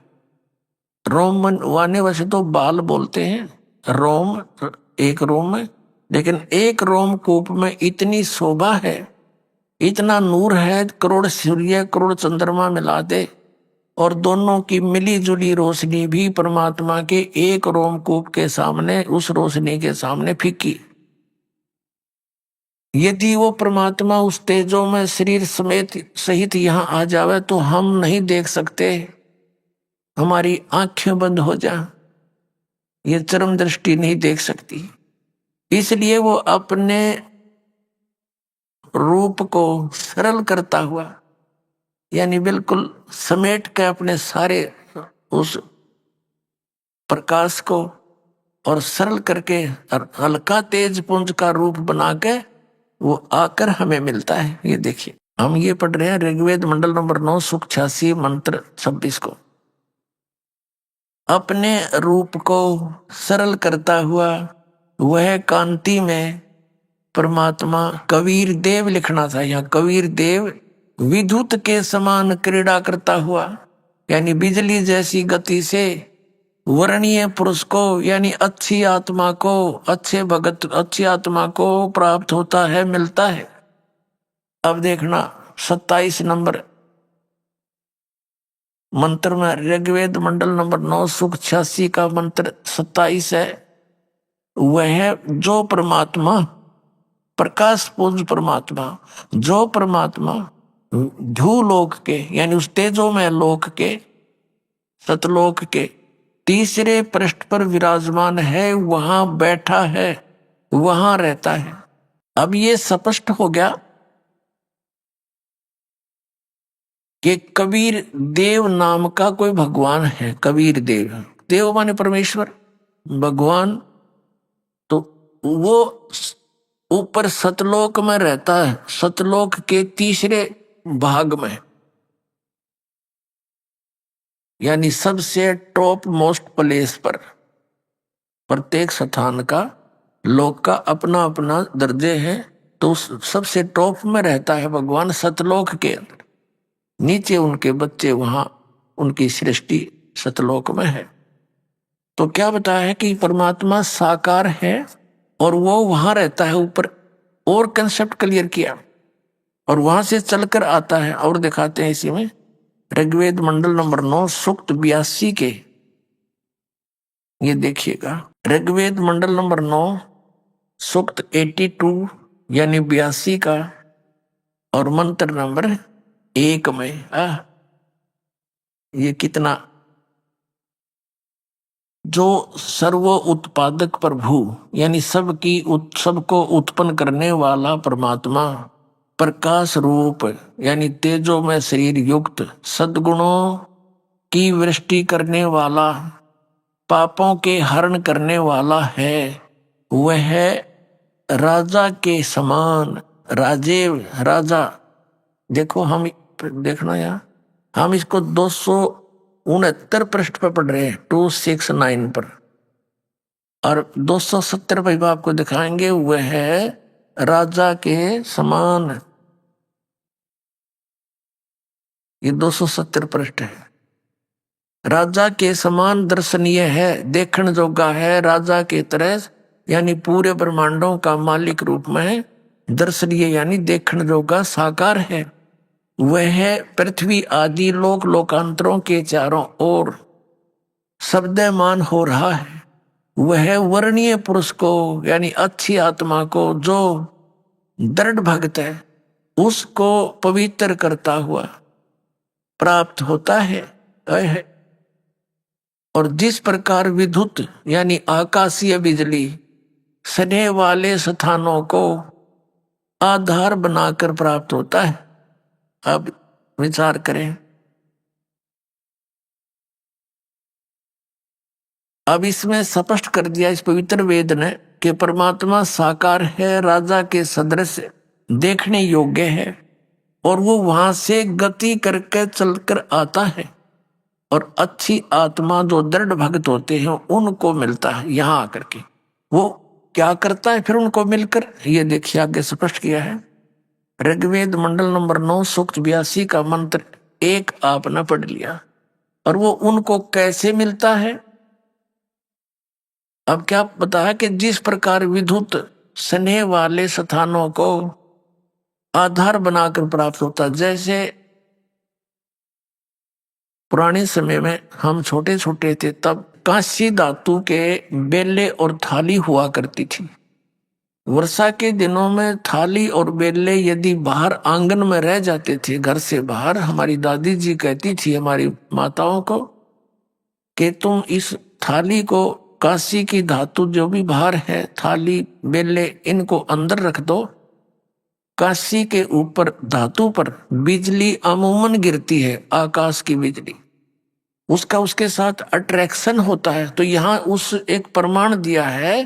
रोम वाने वैसे तो बाल बोलते हैं, रोम एक रोम में, लेकिन एक रोम कूप में इतनी शोभा है, इतना नूर है, करोड़ सूर्य करोड़ चंद्रमा मिला दे और दोनों की मिली जुली रोशनी भी परमात्मा के एक रोमकूप के सामने, उस रोशनी के सामने फीकी। यदि वो परमात्मा उस तेजो में शरीर समेत सहित यहाँ आ जावे तो हम नहीं देख सकते, हमारी आंखें बंद हो जा, ये चरम दृष्टि नहीं देख सकती। इसलिए वो अपने रूप को सरल करता हुआ, यानी बिल्कुल समेट के अपने सारे उस प्रकाश को और सरल करके और हल्का तेज पुंज का रूप बना के वो आकर हमें मिलता है। ये देखिए, हम ये पढ़ रहे हैं ऋग्वेद मंडल नंबर 9 सूक्त 86 मंत्र 26 को। अपने रूप को सरल करता हुआ वह कांति में परमात्मा कबीर देव लिखना था, यहाँ कबीर देव विद्युत के समान क्रीड़ा करता हुआ, यानी बिजली जैसी गति से वर्णीय पुरुष को यानी अच्छी आत्मा को, अच्छे भगत, अच्छी आत्मा को प्राप्त होता है, मिलता है। अब देखना 27 नंबर मंत्र में, ऋग्वेद मंडल नंबर 9 सूक्त 86 का मंत्र 27 है। वह जो परमात्मा, प्रकाश पुंज परमात्मा, जो परमात्मा भूलोक के यानी उस तेजोमय लोक के, सतलोक के तीसरे पृष्ठ पर विराजमान है, वहां बैठा है, वहां रहता है। अब ये स्पष्ट हो गया कि कबीर देव नाम का कोई भगवान है। कबीर देव, देव माने परमेश्वर, भगवान, तो वो ऊपर सतलोक में रहता है, सतलोक के तीसरे भाग में, यानी सबसे टॉप मोस्ट प्लेस पर। प्रत्येक स्थान का, लोक का अपना अपना दर्जे है, तो सबसे टॉप में रहता है भगवान सतलोक के अंदर। नीचे उनके बच्चे, वहां उनकी सृष्टि सतलोक में है। तो क्या बताया है कि परमात्मा साकार है और वो वहां रहता है ऊपर, और कंसेप्ट क्लियर किया, और वहां से चलकर आता है। और दिखाते हैं इसी में, ऋग्वेद मंडल नंबर 9 सूक्त 82 के, ये देखिएगा, ऋग्वेद मंडल नंबर 9 सूक्त 82 यानी 82 का, और मंत्र नंबर 1 में ये कितना, जो सर्व उत्पादक प्रभु यानी सबको उत्पन्न करने वाला परमात्मा, प्रकाश रूप यानी तेजो में शरीर युक्त, सद्गुणों की वृष्टि करने वाला, पापों के हरण करने वाला है। वह राजा के समान, राजेव राजा। देखो हम देखना यार, हम इसको 269 पृष्ठ पर पढ़ रहे हैं, 269 पर, और 270 पर आपको दिखाएंगे वह है राजा के समान। ये 270 पृष्ठ है। राजा के समान दर्शनीय है, देखण जोगा है, राजा के तरह यानी पूरे ब्रह्मांडों का मालिक रूप में दर्शनीय यानी देखण जोगा साकार है। वह पृथ्वी आदि लोक लोकांतरों के चारों ओर शब्दमान हो रहा है। वह वर्णीय पुरुष को यानी अच्छी आत्मा को, जो दृढ़ भक्त है, उसको पवित्र करता हुआ प्राप्त होता है। और जिस प्रकार विद्युत यानी आकाशीय बिजली स्नेह वाले स्थानों को आधार बनाकर प्राप्त होता है। अब विचार करें, अब इसमें स्पष्ट कर दिया इस पवित्र वेद ने कि परमात्मा साकार है, राजा के सदृश देखने योग्य है, और वो वहां से गति करके चलकर आता है, और अच्छी आत्मा जो दृढ़ भक्त होते हैं उनको मिलता है। यहां आकर के वो क्या करता है फिर उनको मिलकर, ये देखिए आगे स्पष्ट किया है। ऋग्वेद मंडल नंबर 9 सूक्त 82 का मंत्र 1 आपने पढ़ लिया, और वो उनको कैसे मिलता है। अब क्या बताया कि जिस प्रकार विद्युत स्नेह वाले स्थानों को आधार बनाकर प्राप्त होता, जैसे पुराने समय में हम छोटे छोटे थे तब कांस्य धातु के बेले और थाली हुआ करती थी। वर्षा के दिनों में थाली और बेले यदि बाहर आंगन में रह जाते थे, घर से बाहर, हमारी दादी जी कहती थी हमारी माताओं को कि तुम इस थाली को, कांस्य की धातु जो भी बाहर है, थाली बेले, इनको अंदर रख दो। कांस्य के ऊपर धातु पर बिजली अमूमन गिरती है, आकाश की बिजली, उसका उसके साथ अट्रैक्शन होता है। तो यहाँ उस एक प्रमाण दिया है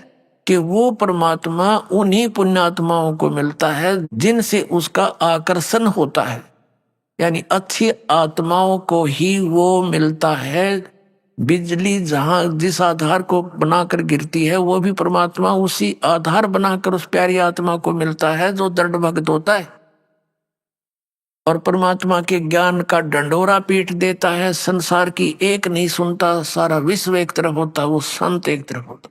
कि वो परमात्मा उन्हीं पुण्यात्माओं को मिलता है जिनसे उसका आकर्षण होता है, यानी अच्छी आत्माओं को ही वो मिलता है। बिजली जहां जिस आधार को बनाकर गिरती है, वो भी परमात्मा उसी आधार बनाकर उस प्यारी आत्मा को मिलता है जो दृढ़ भक्त होता है। और परमात्मा के ज्ञान का डंडोरा पीट देता है। संसार की एक नहीं सुनता, सारा विश्व एक तरफ होता, वो संत एक तरफ होता।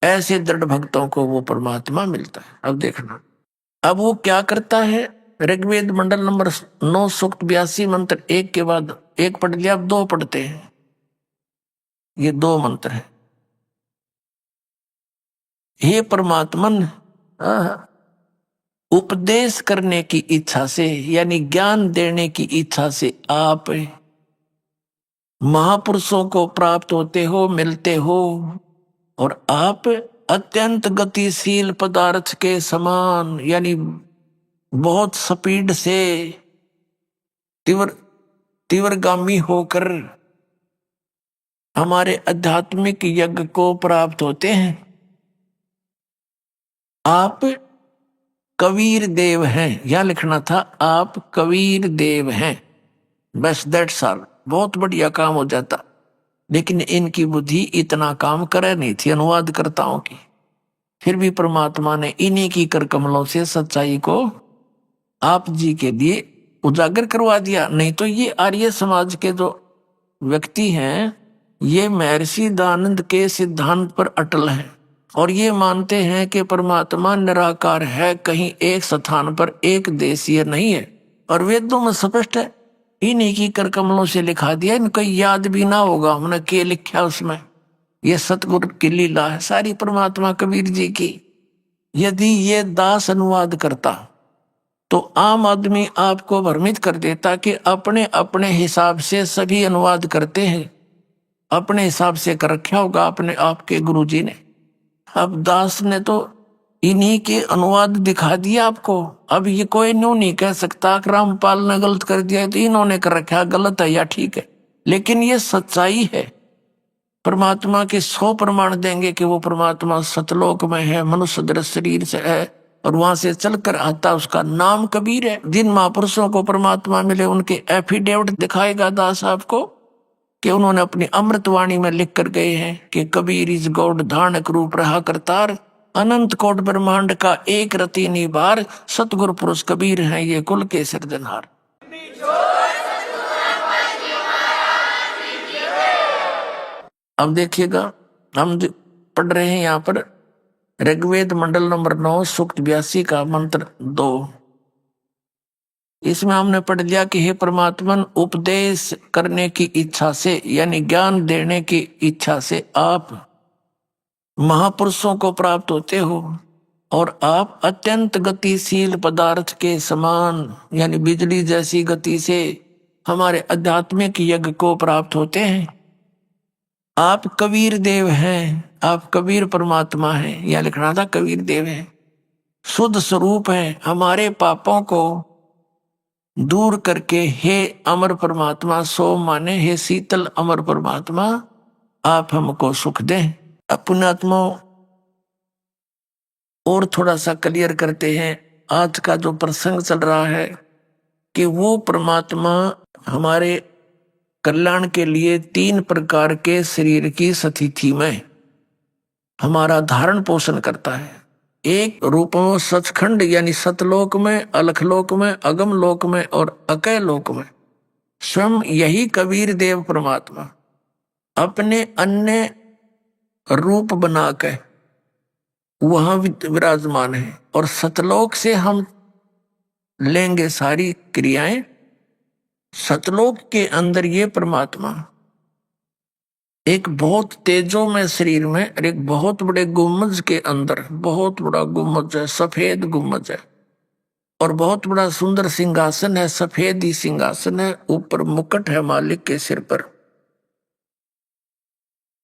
ऐसे दृढ़ भक्तों को वो परमात्मा मिलता है। अब देखना, अब वो क्या करता है। ऋग्वेद मंडल नंबर 9 सूक्त 82 मंत्र 1 के बाद 1 पढ़ लिया, अब 2 पढ़ते हैं। ये 2 मंत्र है। हे परमात्मन, उपदेश करने की इच्छा से यानी ज्ञान देने की इच्छा से आप महापुरुषों को प्राप्त होते हो, मिलते हो, और आप अत्यंत गतिशील पदार्थ के समान यानी बहुत स्पीड से तीव्रगामी होकर हमारे आध्यात्मिक यज्ञ को प्राप्त होते हैं। आप कबीर देव हैं, यह लिखना था, आप कबीर देव हैं, बस दैट्स ऑल। बहुत बढ़िया काम हो जाता, लेकिन इनकी बुद्धि इतना काम करे नहीं थी अनुवादकर्ताओं की। फिर भी परमात्मा ने इन्हीं की कर कमलों से सच्चाई को आप जी के लिए उजागर करवा दिया। नहीं तो ये आर्य समाज के जो व्यक्ति हैं, ये महर्षि दयानंद के सिद्धांत पर अटल हैं और ये मानते हैं कि परमात्मा निराकार है, कहीं एक स्थान पर एक देशीय नहीं है। और वेदों में स्पष्ट है, इन्हीं की कर कमलों से लिखा दिया, इनको याद भी ना होगा हमने क्या लिखा उसमें। ये सतगुरु की लीला है सारी परमात्मा कबीर जी की। यदि ये दास अनुवाद करता तो आम आदमी आपको भ्रमित कर देता कि अपने अपने हिसाब से सभी अनुवाद करते हैं, अपने हिसाब से कर रखा होगा अपने आपके गुरुजी ने। अब दास ने तो इन्हीं के अनुवाद दिखा दिया आपको। अब ये कोई न्यू नहीं कह सकता कि रामपाल ने गलत कर दिया तो इन्होंने कर रखा, गलत है या ठीक है, लेकिन ये सच्चाई है। परमात्मा के 100 प्रमाण देंगे कि वो परमात्मा सतलोक में है, मनुष्य दृश्य शरीर से है और वहां से चलकर आता, उसका नाम कबीर है। जिन महापुरुषों को परमात्मा मिले उनके एफिडेविट दिखाएगा दास आपको कि उन्होंने अपनी अमृतवाणी में लिख कर गए हैं कि कबीर इज गॉड, धारणक रूप रहा करतार, अनंत कोट ब्रह्मांड का एक रति निबार, सतगुरु पुरुष कबीर हैं ये कुल के सिरजनहार। अब देखिएगा, हम पढ़ रहे हैं यहाँ पर ऋग्वेद मंडल नंबर 9 सूक्त 82 का मंत्र 2। इसमें हमने पढ़ लिया कि हे परमात्मन, उपदेश करने की इच्छा से यानी ज्ञान देने की इच्छा से आप महापुरुषों को प्राप्त होते हो और आप अत्यंत गतिशील पदार्थ के समान यानी बिजली जैसी गति से हमारे आध्यात्मिक यज्ञ को प्राप्त होते हैं। आप कबीर देव हैं, आप कबीर परमात्मा हैं, यह लिखना था कबीर देव हैं, शुद्ध स्वरूप हैं, हमारे पापों को दूर करके हे अमर परमात्मा, सो माने हे शीतल अमर परमात्मा, आप हमको सुख दें। अपने आत्मा और थोड़ा सा क्लियर करते हैं। आज का जो प्रसंग चल रहा है कि वो परमात्मा हमारे कल्याण के लिए 3 प्रकार के शरीर की स्थिति में हमारा धारण पोषण करता है। एक रूप में सचखंड यानी सतलोक में, अलखलोक में, अगम लोक में और अकय लोक में स्वयं यही कबीर देव परमात्मा अपने अन्य रूप बना के वहां विराजमान है। और सतलोक से हम लेंगे सारी क्रियाएं। सतलोक के अंदर ये परमात्मा एक बहुत तेजो में शरीर में और एक बहुत बड़े गुम्बज के अंदर, बहुत बड़ा गुम्बज है, सफेद गुम्बज है और बहुत बड़ा सुंदर सिंहासन है, सफेद ही सिंहासन है, ऊपर मुकुट है मालिक के सिर पर।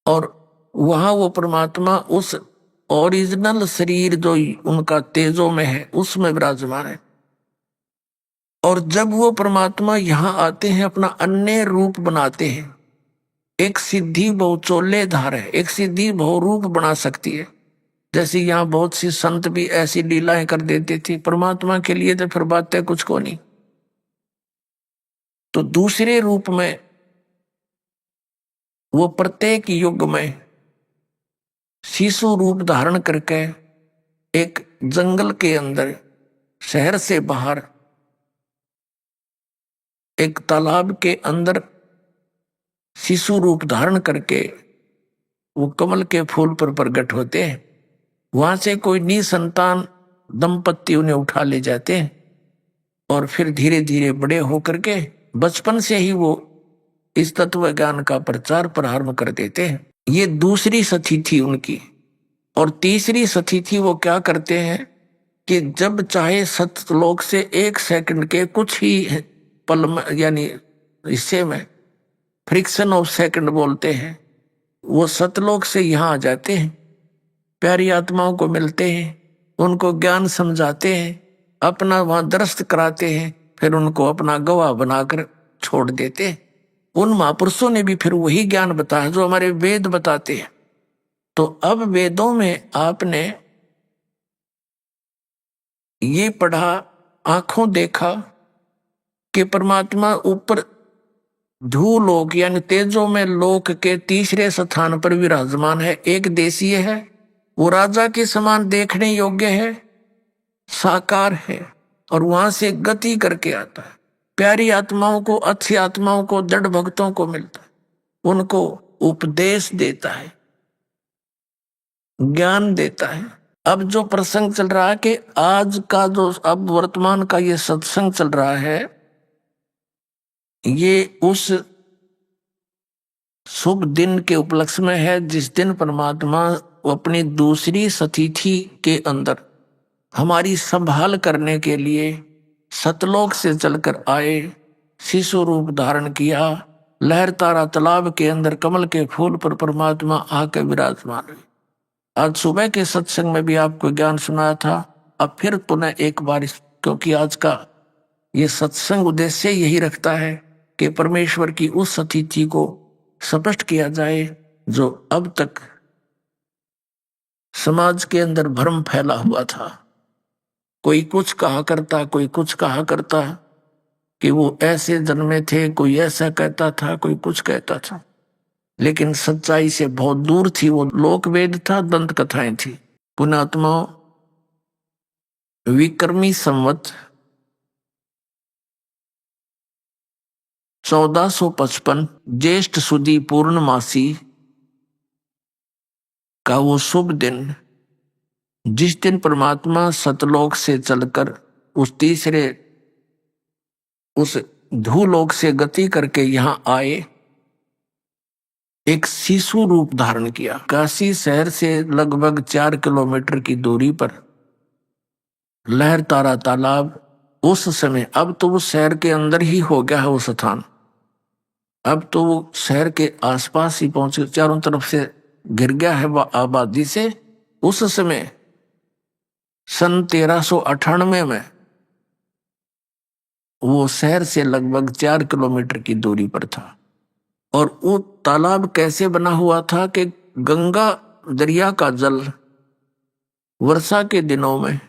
और वहां वो परमात्मा उस ओरिजिनल शरीर जो उनका तेजो में है उसमें विराजमान है। और जब वो परमात्मा यहाँ आते हैं, अपना अन्य रूप बनाते हैं, एक सिद्धि बहुचोले धार है, एक सिद्धि बहुरूप बना सकती है। जैसे यहाँ बहुत सी संत भी ऐसी लीलाएं कर देती थी, परमात्मा के लिए तो फिर बात है कुछ को नहीं। तो दूसरे रूप में वो प्रत्येक युग में शिशु रूप धारण करके एक जंगल के अंदर, शहर से बाहर, एक तालाब के अंदर शिशु रूप धारण करके वो कमल के फूल पर प्रकट होते हैं। वहां से कोई निसंतान दंपत्ति उन्हें उठा ले जाते हैं और फिर धीरे धीरे बड़े होकर के बचपन से ही वो इस तत्व ज्ञान का प्रचार प्रारंभ कर देते हैं। ये दूसरी सती थी उनकी। और तीसरी सती थी, वो क्या करते हैं कि जब चाहे सतलोक से 1 सेकंड के कुछ ही पल में, यानी हिस्से में, फ्रिक्शन ऑफ सेकंड बोलते हैं, वो सतलोक से यहाँ आ जाते हैं, प्यारी आत्माओं को मिलते हैं, उनको ज्ञान समझाते हैं, अपना वहां दरस्त कराते हैं, फिर उनको अपना गवाह बनाकर छोड़ देते हैं। उन महापुरुषों ने भी फिर वही ज्ञान बताया जो हमारे वेद बताते हैं। तो अब वेदों में आपने ये पढ़ा, आंखों देखा कि परमात्मा ऊपर धूलोक यानी तेजों में लोक के तीसरे स्थान पर विराजमान है, एक देशीय है, वो राजा के समान देखने योग्य है, साकार है, और वहां से गति करके आता है, प्यारी आत्माओं को, अच्छी आत्माओं को, जड़ भक्तों को मिलता है, उनको उपदेश देता है, ज्ञान देता है। अब जो प्रसंग चल रहा है कि आज का जो अब वर्तमान का ये सत्संग चल रहा है, ये उस शुभ दिन के उपलक्ष्य में है जिस दिन परमात्मा अपनी दूसरी सतिथि के अंदर हमारी संभाल करने के लिए सतलोक से चलकर आए, शिशु रूप धारण किया, लहर तारा तालाब के अंदर कमल के फूल पर परमात्मा आकर विराजमान हुए। आज सुबह के सत्संग में भी आपको ज्ञान सुनाया था। अब फिर पुनः एक बार, क्योंकि आज का ये सत्संग उद्देश्य यही रखता है कि परमेश्वर की उस सतिथि को स्पष्ट किया जाए जो अब तक समाज के अंदर भ्रम फैला हुआ था। कोई कुछ कहा करता, कोई कुछ कहा करता कि वो ऐसे जन्मे थे, कोई ऐसा कहता था, कोई कुछ कहता था, लेकिन सच्चाई से बहुत दूर थी। वो लोक वेद था, दंत कथाएं थी। पुण्यात्मा, विक्रमी संवत 1455 ज्येष्ठ सुदी पूर्णमासी का वो शुभ दिन, जिस दिन परमात्मा सतलोक से चलकर उस तीसरे उस धूलोक से गति करके यहां आए, एक शिशु रूप धारण किया। काशी शहर से लगभग 4 किलोमीटर की दूरी पर लहर तारा तालाब, उस समय, अब तो वो शहर के अंदर ही हो गया है वो स्थान, अब तो वो शहर के आसपास ही पहुंच, चारों तरफ से घिर गया है आबादी से। उस समय सन 1398 में वो शहर से लगभग 4 किलोमीटर की दूरी पर था। और वो तालाब कैसे बना हुआ था कि गंगा दरिया का जल वर्षा के दिनों में,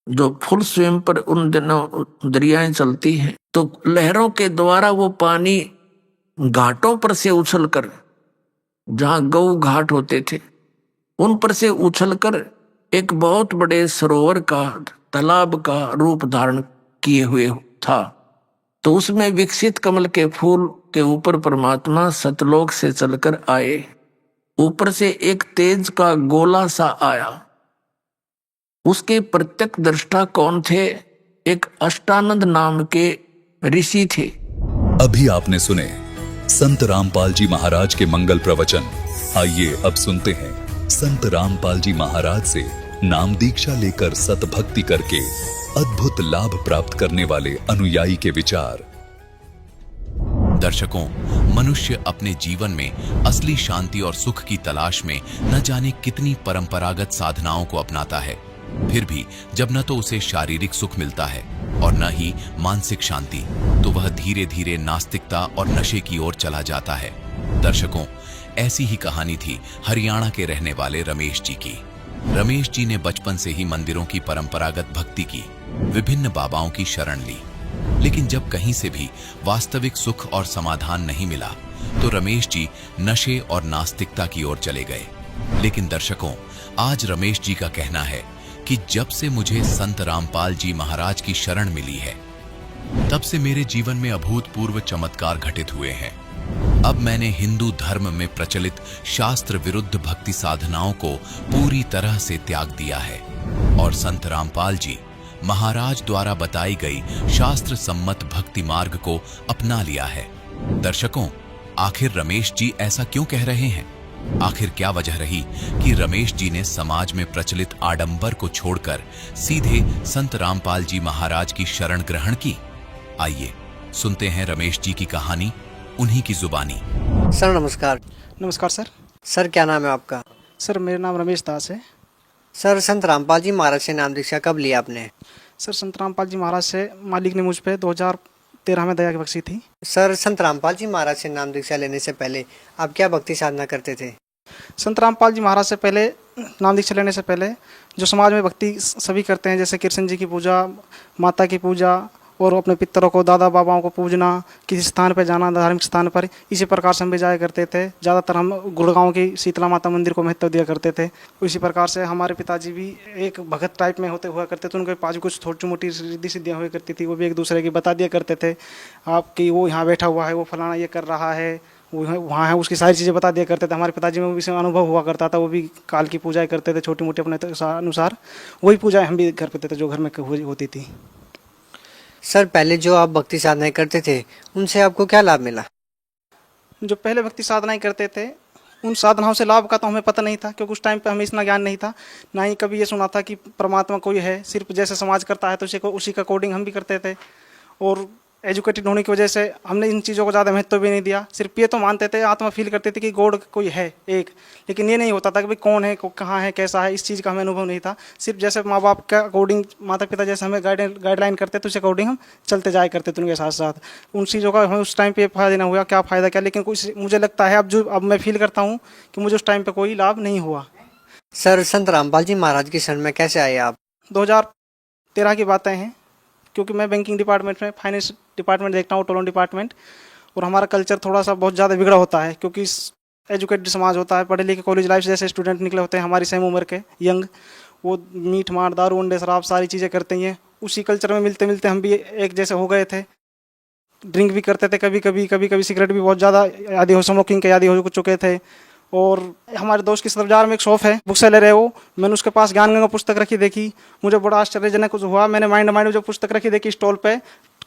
जो फुल स्विम पर उन दिनों दरियाएं चलती हैं, तो लहरों के द्वारा वो पानी घाटों पर से उछलकर, जहां गौ घाट होते थे, उन पर से उछलकर एक बहुत बड़े सरोवर का, तालाब का रूप धारण किए हुए था। तो उसमें विकसित कमल के फूल के ऊपर परमात्मा सतलोक से चलकर आए। ऊपर से एक तेज का गोला सा आया। उसके प्रत्यक्ष दृष्टा कौन थे? एक अष्टानंद नाम के ऋषि थे। अभी आपने सुने संत रामपाल जी महाराज के मंगल प्रवचन। आइए अब सुनते हैं संत रामपाल जी महाराज से नाम दीक्षा लेकर सतभक्ति करके अद्भुत लाभ प्राप्त करने वाले अनुयायी के विचार। दर्शकों, मनुष्य अपने जीवन में असली शांति और सुख की तलाश में न जाने कितनी परंपरागत साधनाओं को अपनाता है, फिर भी जब न तो उसे शारीरिक सुख मिलता है और न ही मानसिक शांति, तो वह धीरे धीरे नास्तिकता और नशे की ओर चला जाता है। दर्शकों, ऐसी ही कहानी थी हरियाणा के रहने वाले रमेश जी की। रमेश जी ने बचपन से ही मंदिरों की परंपरागत भक्ति की, विभिन्न बाबाओं की शरण ली, लेकिन जब कहीं से भी वास्तविक सुख और समाधान नहीं मिला तो रमेश जी नशे और नास्तिकता की ओर चले गए। लेकिन दर्शकों, आज रमेश जी का कहना है कि जब से मुझे संत रामपाल जी महाराज की शरण मिली है, तब से मेरे जीवन में अभूतपूर्व चमत्कार घटित हुए हैं। अब मैंने हिंदू धर्म में प्रचलित शास्त्र विरुद्ध भक्ति साधनाओं को पूरी तरह से त्याग दिया है और संत रामपाल जी महाराज द्वारा बताई गई शास्त्र सम्मत भक्ति मार्ग को अपना लिया है। दर्शकों, आखिर रमेश जी ऐसा क्यों कह रहे हैं? आखिर क्या वजह रही कि रमेश जी ने समाज में प्रचलित आडंबर को छोड़कर सीधे संत रामपाल जी महाराज की शरण ग्रहण की? आइए सुनते हैं रमेश जी की कहानी, उन्हीं की जुबानी। सर नमस्कार। नमस्कार सर। सर क्या नाम है आपका? सर मेरा नाम रमेश दास है। सर संत रामपाल जी महाराज से नाम दीक्षा कब लिया आपने? सर संत रामपाल जी महाराज से मालिक ने मुझ पे 2013 में दया बख्शी थी। सर संत रामपाल जी महाराज से नाम दीक्षा लेने से पहले आप क्या भक्ति साधना करते थे? संत रामपाल जी महाराज से पहले, नाम दीक्षा लेने से पहले जो समाज में भक्ति सभी करते हैं, जैसे कृष्ण जी की पूजा, माता की पूजा और अपने पितरों को, दादा बाबाओं को पूजना, किसी स्थान पर जाना, धार्मिक स्थान पर, इसी प्रकार से हम भी जाया करते थे। ज़्यादातर हम गुड़गांव की शीतला माता मंदिर को महत्व दिया करते थे। इसी प्रकार से हमारे पिताजी भी एक भगत टाइप में होते हुआ करते थे। उनके पास कुछ छोटी मोटी रिद्धि सिद्धियाँ हुआ करती थी, वो भी एक दूसरे की बता दिया करते थे। आपकी वो यहाँ बैठा हुआ है, वो फलाना ये कर रहा है, वो वहाँ है, उसकी सारी चीज़ें बता दिया करते थे। हमारे पिताजी में वो भी अनुभव हुआ करता था, वो भी काल की पूजाएँ करते थे छोटी मोटी अपने अनुसार। वही पूजाएँ हम भी कर पाते थे जो घर में होती थी। सर पहले जो आप भक्ति साधनाएं करते थे उनसे आपको क्या लाभ मिला? जो पहले भक्ति साधनाएं करते थे उन साधनाओं से लाभ का तो हमें पता नहीं था, क्योंकि उस टाइम पे हमें इतना ज्ञान नहीं था। ना ही कभी ये सुना था कि परमात्मा कोई है। सिर्फ जैसे समाज करता है तो उसी का कोडिंग हम भी करते थे। और एजुकेटेड होने की वजह से हमने इन चीज़ों को ज़्यादा महत्व भी नहीं दिया। सिर्फ ये तो मानते थे, आत्मा फील करते थे कि गॉड कोई है एक, लेकिन ये नहीं होता था कि भाई कौन है, कहाँ है, कैसा है, इस चीज़ का हमें अनुभव नहीं था। सिर्फ जैसे माँ बाप का अकॉर्डिंग, माता पिता जैसे हमें गाइडलाइन करते थे, उस अकॉर्डिंग हम चलते जाया करते थे उनके साथ साथ। उन चीज़ों का हमें उस टाइम पे फ़ायदा नहीं हुआ, क्या फ़ायदा क्या, लेकिन कुछ मुझे लगता है अब मैं फील करता हूँ कि मुझे उस टाइम पर कोई लाभ नहीं हुआ। सर संत रामपाल जी महाराज की शरण में कैसे आए आप? 2013 की बातें हैं, क्योंकि मैं बैंकिंग डिपार्टमेंट में फाइनेंस डिपार्टमेंट देखता हूँ, टोलन डिपार्टमेंट, और हमारा कल्चर थोड़ा सा बहुत ज़्यादा बिगड़ा होता है, क्योंकि एजुकेटेड समाज होता है, पढ़े लिखे कॉलेज लाइफ जैसे स्टूडेंट निकले होते हैं हमारी सेम उम्र के यंग, वो मीट मार, दारू, अंडे, शराब सारी चीज़ें करते हैं। उसी कल्चर में मिलते मिलते हम भी एक जैसे हो गए थे। ड्रिंक भी करते थे, कभी कभी सिगरेट भी बहुत ज़्यादा आदी हो, स्मोकिंग के आदी हो चुके थे। और हमारे दोस्त की सदर बाजार में एक शॉप है, बुक सेलर है वो, मैंने उसके पास ज्ञान गंगा पुस्तक रखी देखी, मुझे बड़ा आश्चर्यजनक कुछ हुआ। मैंने माइंड जो पुस्तक रखी देखी स्टॉल पे,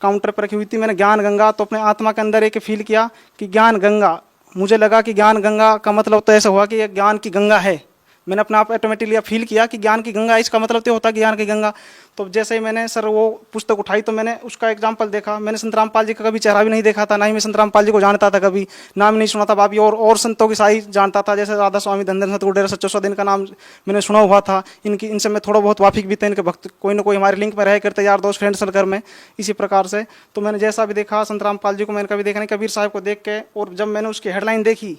काउंटर पर रखी हुई थी, मैंने ज्ञान गंगा, तो अपने आत्मा के अंदर एक फील किया कि ज्ञान गंगा, मुझे लगा कि ज्ञान गंगा का मतलब तो ऐसा हुआ कि ये ज्ञान की गंगा है। मैंने अपने आप ऑटोमेटिकली फील किया कि ज्ञान की गंगा, इसका मतलब तो होता है ज्ञान की गंगा। तो जैसे ही मैंने सर वो पुस्तक उठाई तो मैंने उसका एग्जाम्पल देखा। मैंने संत रामपाल जी का कभी चेहरा भी नहीं देखा था, ना ही मैं संत रामपाल जी को जानता था, कभी नाम नहीं सुना था। बाकी और संतों की साई जानता था, जैसे राधा स्वामी, धनधन सतगुरु डेरा सच्चो सौ दिन का नाम मैंने सुना हुआ था। इनसे मैं थोड़ा बहुत वाफिक भी था, इनके भक्त कोई ना कोई हमारे लिंक में रह करते, यार दोस्त फ्रेंड सर्कल में, इसी प्रकार से। तो मैंने जैसा भी देखा संत रामपाल जी को, मैंने कभी देखा नहीं, कबीर साहब को देख के। और जब मैंने उसकी हेडलाइन देखी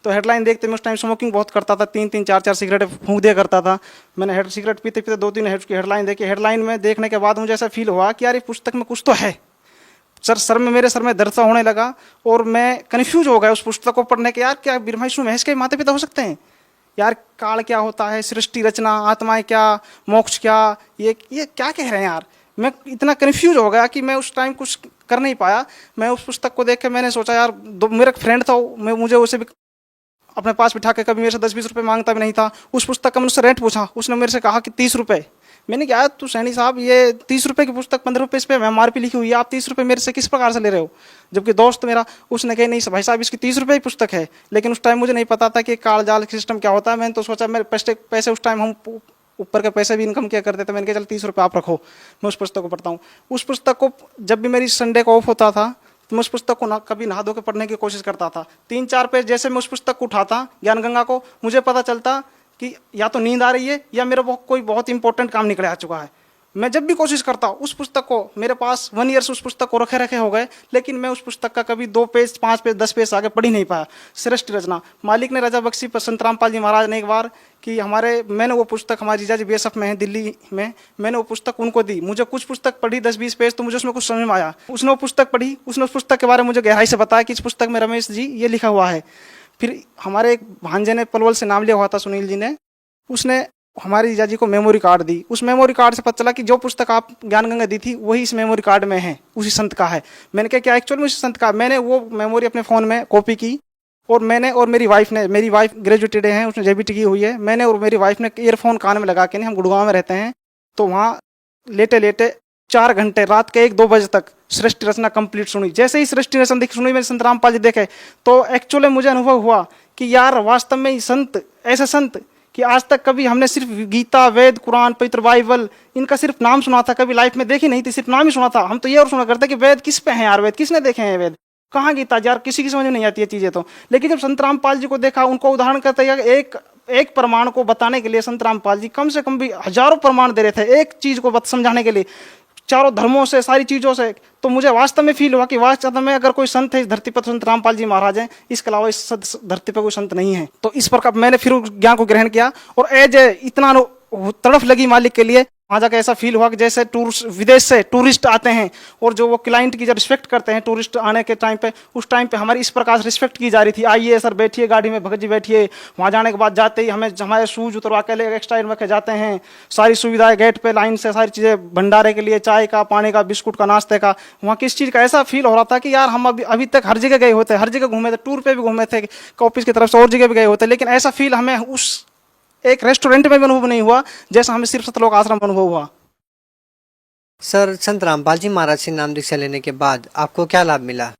तो हेडलाइन देखते मैं उस टाइम स्मोकिंग बहुत करता था, 3-3 4-4 सिगरेट फूंक दिया करता था। मैंने सिगरेट पीते पीते 2-3 उसकी हेडलाइन देखी। हेडलाइन में देखने के बाद मुझे ऐसा फील हुआ कि यार ये पुस्तक में कुछ तो है। मेरे सर में दर्द सा होने लगा और मैं कन्फ्यूज हो गया उस पुस्तक को पढ़ने के। यार क्या ब्रह्मा विष्णु महेश के माता पिता हो सकते हैं? यार काल क्या होता है, सृष्टि रचना, आत्माएं क्या, मोक्ष क्या, ये क्या कह रहे हैं यार। मैं इतना कन्फ्यूज हो गया कि मैं उस टाइम कुछ कर नहीं पाया। मैं उस पुस्तक को देख के मैंने सोचा यार, मेरा फ्रेंड था, मुझे उसे भी अपने पास बिठा के कभी मेरे से 10-20 रुपये मांगता भी नहीं था। उस पुस्तक का मैंने उससे रेट पूछा, उसने मेरे से कहा कि 30 रुपये। मैंने कहा तू सैनी साहब, ये 30 रुपये की पुस्तक 15 रुपये इस पर MRP लिखी हुई है, आप 30 रुपये मेरे से किस प्रकार से ले रहे हो? जबकि दोस्त मेरा, उसने कहा नहीं भाई साहब इसकी 30 रुपये की पुस्तक है। लेकिन उस टाइम मुझे नहीं पता था कि काल जाल सिस्टम क्या होता है। मैंने तो सोचा मेरे पैसे उस टाइम हम ऊपर के पैसे भी इनकम किया करते थे। मैंने कहा चल 30 रुपये आप रखो, मैं उस पुस्तक को पढ़ता हूँ। उस पुस्तक को जब भी मेरी संडे को ऑफ होता था तो मैं उस पुस्तक को कभी नहा धो के पढ़ने की कोशिश करता था। 3-4 पेज जैसे मैं उस पुस्तक को उठाता, ज्ञान गंगा को, मुझे पता चलता कि या तो नींद आ रही है या मेरा कोई बहुत इंपॉर्टेंट काम निकले आ चुका है। मैं जब भी कोशिश करता उस पुस्तक को, मेरे पास 1 ईयर से उस पुस्तक को रखे हो गए, लेकिन मैं उस पुस्तक का कभी 2 पेज 5 पेज 10 पेज आगे पढ़ ही नहीं पाया। श्रेष्ठ रचना मालिक ने रजा बख्शी पर संत रामपाल जी महाराज ने एक बार कि मैंने वो पुस्तक, हमारे जीजा जी BSF में है दिल्ली में, मैंने वो पुस्तक उनको दी। मुझे कुछ पुस्तक पढ़ी 10-20 पेज, तो मुझे उसमें कुछ समझ में आया। उसने वो पुस्तक पढ़ी, उसने उस पुस्तक के बारे में मुझे गहराई से बताया कि इस पुस्तक में रमेश जी ये लिखा हुआ है। फिर हमारे एक भांजे ने पलवल से नाम लिया हुआ था, सुनील जी ने, उसने हमारी जीजा जी को मेमोरी कार्ड दी। उस मेमोरी कार्ड से पता चला कि जो पुस्तक आप ज्ञान गंगा दी थी वही इस मेमोरी कार्ड में है, उसी संत का है। मैंने कहा क्या एक्चुअल में उसी संत का? मैंने वो मेमोरी अपने फ़ोन में कॉपी की और मैंने और मेरी वाइफ ग्रेजुएटेड है, उसने जेबीटी की हुई है। मैंने और मेरी वाइफ ने ईयरफोन कान में लगा के नहीं, हम गुड़गांव में रहते हैं, तो वहाँ लेटे लेटे 4 घंटे रात के 1-2 बजे तक सृष्टि रचना कंप्लीट सुनी। जैसे ही सृष्टि रचना सुनी मैंने संत रामपाल जी देखे तो एक्चुअली मुझे अनुभव हुआ कि यार वास्तव में ये संत, ऐसे संत कि आज तक कभी हमने सिर्फ गीता, वेद, कुरान, पवित्र बाइबल इनका सिर्फ नाम सुना था, कभी लाइफ में देखी नहीं थी, सिर्फ नाम ही सुना था। हम तो ये और सुना करते कि वेद किस पे हैं यार, वेद किसने देखे हैं, वेद कहाँ गीता यार, किसी की समझ में नहीं आती है चीजें तो। लेकिन जब संत रामपाल जी को देखा, उनको उदाहरण करते हैं, एक प्रमाण को बताने के लिए संत रामपाल जी कम से कम भी हजारों प्रमाण दे रहे थे एक चीज को समझाने के लिए, चारों धर्मों से, सारी चीजों से। तो मुझे वास्तव में फील हुआ कि वास्तव में अगर कोई संत है इस धरती पर संत रामपाल जी महाराज हैं, इसके अलावा इस धरती पर कोई संत नहीं है। तो इस प्रकार मैंने फिर ज्ञान को ग्रहण किया और एज इतना तड़फ लगी मालिक के लिए, वहाँ जाकर ऐसा फील हुआ कि जैसे विदेश से टूरिस्ट आते हैं और जो वो क्लाइंट की जब रिस्पेक्ट करते हैं टूरिस्ट आने के टाइम पे, उस टाइम पे हमारी इस प्रकार से रिस्पेक्ट की जा रही थी। आइए सर बैठिए गाड़ी में, भगत जी बैठिए। वहाँ जाने के बाद जाते ही हमें हमारे शूज उतरवा के ले एक्स्ट्रा में के जाते हैं, सारी सुविधाएं गेट पे लाइन से, सारी चीज़ें भंडारे के लिए, चाय का, पानी का, बिस्कुट का, नाश्ते का। वहाँ किस चीज़ का ऐसा फील हो रहा था कि यार हम अभी तक हर जगह गए होते, हर जगह घूमे थे, टूर पे भी घूमे थे, ऑफिस की तरफ से और जगह भी गए होते, लेकिन ऐसा फील हमें उस एक रेस्टोरेंट में भी अनुभव नहीं हुआ जैसा हमें सिर्फ सतलोक आश्रम में अनुभव हुआ। सर, संत रामपाल जी महाराज से नाम दीक्षा लेने के बाद आपको क्या लाभ मिला?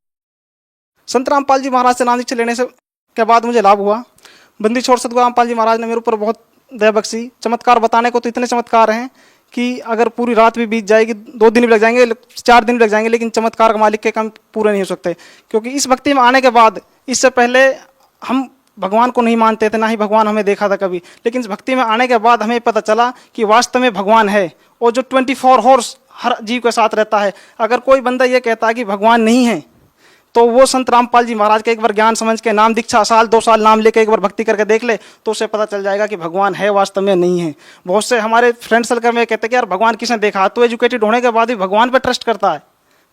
संत रामपाल जी महाराज से नाम दीक्षा लेने से के बाद मुझे लाभ हुआ। बंदी छोड़ सतगुरु रामपाल जी महाराज ने मेरे ऊपर बहुत दया बख्शी। चमत्कार बताने को तो इतने चमत्कार हैं कि अगर पूरी रात भी बीत जाएगी, 2 दिन भी लग जाएंगे, 4 दिन भी लग जाएंगे, लेकिन चमत्कार का मालिक के काम पूरे नहीं हो सकते। क्योंकि इस भक्ति में आने के बाद, इससे पहले हम भगवान को नहीं मानते थे, ना ही भगवान हमें देखा था कभी, लेकिन इस भक्ति में आने के बाद हमें पता चला कि वास्तव में भगवान है और जो 24 हॉर्स हर जीव के साथ रहता है। अगर कोई बंदा ये कहता है कि भगवान नहीं है तो वो संत रामपाल जी महाराज के एक बार ज्ञान समझ के नाम दीक्षा 1-2 साल नाम लेके एक बार भक्ति करके देख ले तो उसे पता चल जाएगा कि भगवान है वास्तव में नहीं है। बहुत से हमारे फ्रेंड सर्कल में कहते हैं कि यार भगवान किसने देखा? तो एजुकेटेड होने के बाद भी भगवान पर ट्रस्ट करता है,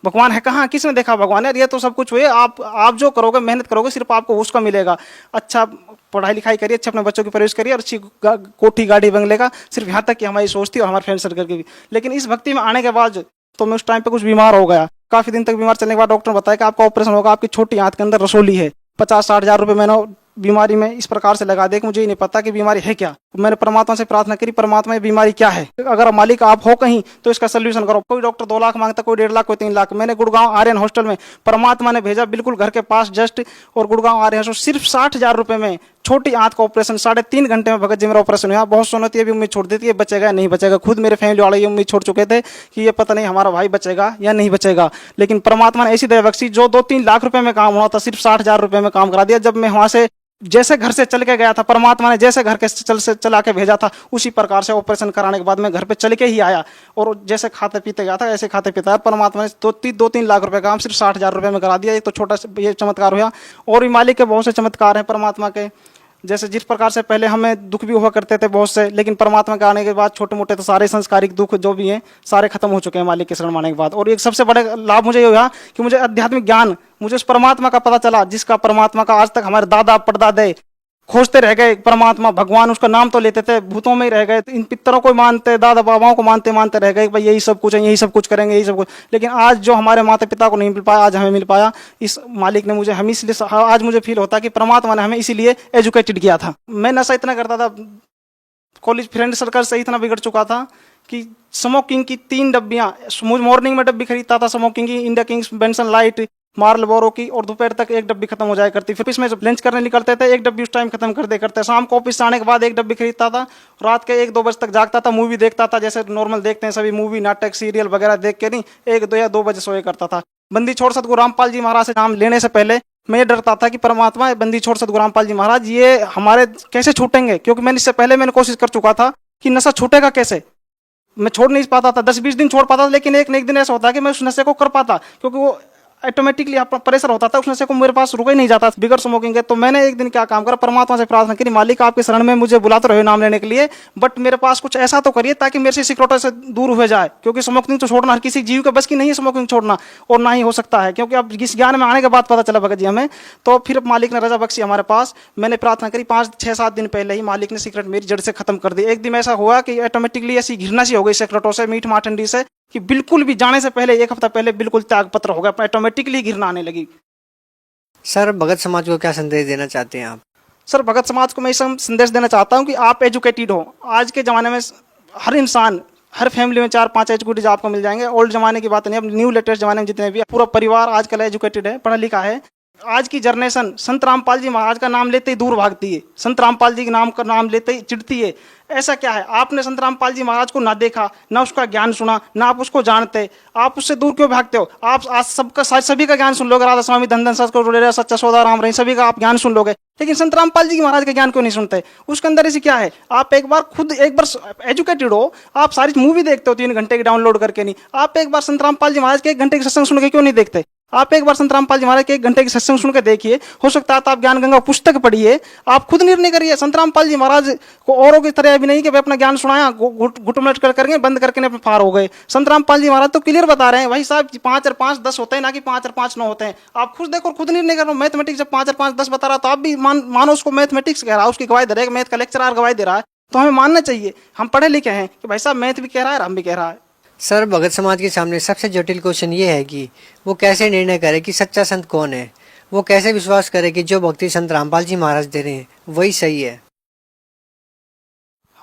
भगवान है कहाँ, किसने देखा भगवान? यार ये तो सब कुछ हुए, आप जो करोगे, मेहनत करोगे, सिर्फ आपको उसका मिलेगा। अच्छा पढ़ाई लिखाई करिए, अच्छे अपने बच्चों की परवरिश करिए और अच्छी कोठी गाड़ी बंगले का, सिर्फ यहाँ तक कि हमारी सोच थी और हमारे फ्रेंड सर्कल की भी। लेकिन इस भक्ति में आने के बाद तो मैं उस टाइम पे कुछ बीमार हो गया। काफी दिन तक बीमार चलने के बाद डॉक्टर ने बताया कि आपका ऑपरेशन होगा, आपकी छोटी आंत के अंदर रसोली है। 50-60 हज़ार रुपये मैंने बीमारी में इस प्रकार से लगा दे कि मुझे ही नहीं पता कि बीमारी है क्या। मैंने परमात्मा से प्रार्थना करी, परमात्मा ये बीमारी क्या है, अगर मालिक आप हो कहीं तो इसका सोल्यूशन करो। कोई डॉक्टर 2 लाख मांगता, कोई 1.5 लाख, कोई 3 लाख। मैंने गुड़गांव आर्यन हॉस्टल में परमात्मा ने भेजा, बिल्कुल घर के पास जस्ट, और गुड़गांव आर्यन हॉस्टल सिर्फ 60,000 रुपये में छोटी आंत का ऑपरेशन 3.5 घंटे में भगत जी मेरा ऑपरेशन हुआ। बहुत सुनती है, भी उम्मीद छोड़ देती है बचेगा नहीं बचेगा। खुद मेरे फैमिली वाले ये उम्मीद छोड़ चुके थे कि ये पता नहीं हमारा भाई बचेगा या नहीं बचेगा, लेकिन परमात्मा ने ऐसी दया बख्शी, जो 2-3 लाख रुपए में काम होना था सिर्फ 60,000 रुपये में काम करा दिया। जब मैं वहां से जैसे घर से चल के गया था, परमात्मा ने जैसे घर के चला के भेजा था, उसी प्रकार से ऑपरेशन कराने के बाद मैं घर पे चल के ही आया और जैसे खाते पीते गया था ऐसे खाते पीते आया। परमात्मा ने 2-3 लाख रुपए का काम सिर्फ 60,000 रुपये में करा दिया। एक तो छोटा ये चमत्कार हुआ, और भी मालिक के बहुत से चमत्कार हैं परमात्मा के। जैसे जिस प्रकार से पहले हमें दुख भी हुआ करते थे बहुत से, लेकिन परमात्मा के आने के बाद छोटे मोटे तो सारे संस्कारिक दुख जो भी हैं सारे खत्म हो चुके हैं मालिक के शरण आने के बाद। और एक सबसे बड़ा लाभ मुझे ये हुआ कि मुझे आध्यात्मिक ज्ञान, मुझे उस परमात्मा का पता चला जिसका परमात्मा का आज तक हमारे दादा परदादे खोजते रह गए। परमात्मा भगवान उसका नाम तो लेते थे, भूतों में ही रह गए, इन पितरों को मानते, दादा बाबाओं को मानते मानते रह गए भाई यही सब कुछ है, यही सब कुछ करेंगे, यही सब कुछ। लेकिन आज जो हमारे माता पिता को नहीं मिल पाया, आज हमें मिल पाया। इस मालिक ने मुझे, हम इसलिए आज मुझे फील होता है कि परमात्मा ने हमें इसीलिए एजुकेटेड किया था। मैं नशा इतना करता था, कॉलेज फ्रेंड सर्कल से इतना बिगड़ चुका था कि स्मोकिंग की 3 डब्बियां, मॉर्निंग में डब्बी खरीदता था स्मोकिंग की, India Kings, Benson light, Marlboro की, और दोपहर तक 1 डब्बी खत्म हो जाया करती। फिर इसमें जब लंच करने निकलते थे 1 डब्बी उस टाइम खत्म कर दे करते। शाम को ऑफिस से आने के बाद 1 डब्बी खरीदता था, रात के 1-2 बजे तक जागता था, मूवी देखता था, जैसे नॉर्मल देखते हैं सभी मूवी, नाटक, सीरियल वगैरह देख के नहीं, 1-2 या 2 बजे सोए करता था। बंदी छोड़ सतगुरु रामपाल जी महाराज से नाम लेने से पहले मैं ये डरता था कि परमात्मा, बंदी छोड़ सतगुरु रामपाल जी महाराज ये हमारे कैसे छूटेंगे, क्योंकि मैंने इससे पहले मैंने कोशिश कर चुका था कि नशा छूटेगा कैसे। मैं छोड़ नहीं पाता था, 10-20 दिन छोड़ पाता था, लेकिन एक न एक दिन ऐसा होता है कि मैं उस नशे को कर पाता, क्योंकि वो ऑटोमेटिकली आपका प्रेशर होता था, उस नशे को मेरे पास रुका ही नहीं जाता बिगर स्मोकिंग के। तो मैंने एक दिन क्या काम करा, परमात्मा से प्रार्थना करी, मालिक आपके शरण में मुझे बुलाते रहे नाम लेने के लिए, बट मेरे पास कुछ ऐसा तो करिए ताकि मेरे से सिगरेटों से दूर हो जाए, क्योंकि स्मोकिंग तो छोड़ना हर किसी जीव के बस की नहीं है, स्मोकिंग छोड़ना, और ना ही हो सकता है, क्योंकि अब इस ज्ञान में आने के बाद पता चला भगत जी हमें। तो फिर मालिक ने रजा बख्शी हमारे पास, मैंने प्रार्थना करी, 5-6-7 दिन पहले ही मालिक ने सिगरेट मेरी जड़ से खत्म कर दी। एक दिन ऐसा हुआ कि ऑटोमेटिकली ऐसी घृणा सी हो गई सिगरेटों से, मीठ माठंडी से, कि बिल्कुल भी जाने से पहले 1 हफ्ता पहले बिल्कुल त्याग पत्र हो गया, ऑटोमेटिकली घृणा आने लगी। सर भगत समाज को क्या संदेश देना चाहते हैं आप? सर भगत समाज को मैं संदेश देना चाहता हूँ कि आप एजुकेटेड हो। आज के ज़माने में हर इंसान, हर फैमिली में 4-5 एजुकेटेड आपको मिल जाएंगे। ओल्ड जमाने की बात नहीं, अब न्यू लेटेस्ट जमाने में जितने भी पूरा परिवार आजकल एजुकेटेड है, पढ़ा लिखा है। आज की जनरेशन संत रामपाल जी महाराज का नाम लेते ही दूर भागती है, संत रामपाल जी के नाम लेते ही चिढ़ती है। ऐसा क्या है, आपने संत रामपाल जी महाराज को ना देखा, ना उसका ज्ञान सुना, ना आप उसको जानते, आप उससे दूर क्यों भागते हो? आप आज सभी का ज्ञान सुन लोगे, राधा स्वामी, धन सच सच्चा सौदा राम रही, सभी का आप ज्ञान सुन लोगे, लेकिन संत रामपाल जी महाराज का ज्ञान क्यों नहीं सुनते? उसके अंदर ऐसी क्या है? आप एक बार खुद एजुकेटेड हो, आप सारी मूवी देखते हो 3 घंटे की डाउनलोड करके, नहीं आप एक बार संत रामपाल जी महाराज के 1 घंटे की सत्संग सुन के क्यों नहीं देखते? आप एक बार संत रामपाल जी महाराज के 1 घंटे की सत्संग सुन के देखिए, हो सकता है तो आप ज्ञान गंगा पुस्तक पढ़िए, आप खुद निर्णय करिए। संत रामपाल जी महाराज को औरों की तरह भी नहीं कि वे अपना ज्ञान सुनाया घुटमलट करके बंद करके अपने पार हो गए। संत रामपाल जी महाराज तो क्लियर बता रहे हैं, भाई साहब 5 और 5 10 होते हैं, ना कि 5 और 5 9 होते हैं। आप खुद देखो, खुद निर्णय करो। मैथमेटिक्स जब 5 और 5 10 बता रहा, तो आप भी मानो उसको मैथमेटिक्स कह रहा है, उसकी गवाही दे रहा है, मैथ का लेक्चरर गवाही दे रहा है, तो हमें मानना चाहिए। हम पढ़े लिखे हैं कि भाई साहब मैथ भी कह रहा है, हम भी कह रहा है। सर भगत समाज के सामने सबसे जटिल क्वेश्चन ये है कि वो कैसे निर्णय करे कि सच्चा संत कौन है, वो कैसे विश्वास करे कि जो भक्ति संत रामपाल जी महाराज दे रहे हैं वही सही है।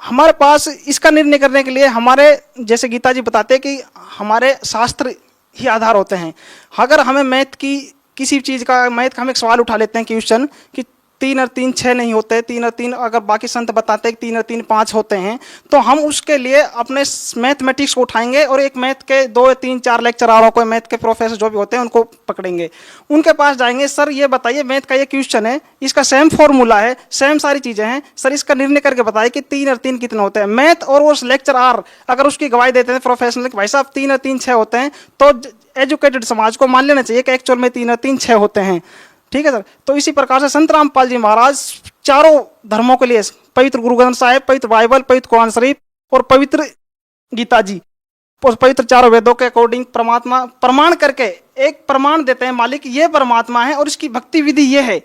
हमारे पास इसका निर्णय करने के लिए हमारे जैसे गीता जी बताते हैं कि हमारे शास्त्र ही आधार होते हैं। अगर हमें मैथ की किसी चीज़ का मैथ का हम एक सवाल उठा लेते हैं क्वेश्चन कि 3 और 3 6 नहीं होते, 3 और 3 अगर बाकी संत बताते हैं कि 3 और 3 5 होते हैं, तो हम उसके लिए अपने मैथमेटिक्स को उठाएंगे और एक मैथ के 2 3 4 लेक्चररों को, मैथ के प्रोफेसर जो भी होते हैं उनको पकड़ेंगे, उनके पास जाएंगे, सर ये बताइए मैथ का ये क्वेश्चन है, इसका सेम फॉर्मूला है, सेम सारी चीज़ें हैं, सर इसका निर्णय करके बताइए कि 3 और 3 कितने होते हैं। मैथ और उस लेक्चरर अगर उसकी गवाही देते हैं प्रोफेशनल कि भाई साहब 3 और 3 6 होते हैं, तो एजुकेटेड समाज को मान लेना चाहिए कि एक्चुअल में 3 और 3 6 होते हैं। ठीक है सर। तो इसी प्रकार से संत रामपाल जी महाराज चारों धर्मों के लिए, पवित्र गुरु ग्रंथ साहिब, पवित्र बाइबल, पवित्र कुरान शरीफ और पवित्र गीता जी, पवित्र चारों वेदों के अकॉर्डिंग परमात्मा प्रमाण करके एक प्रमाण देते हैं, मालिक ये परमात्मा है और इसकी भक्ति विधि ये है।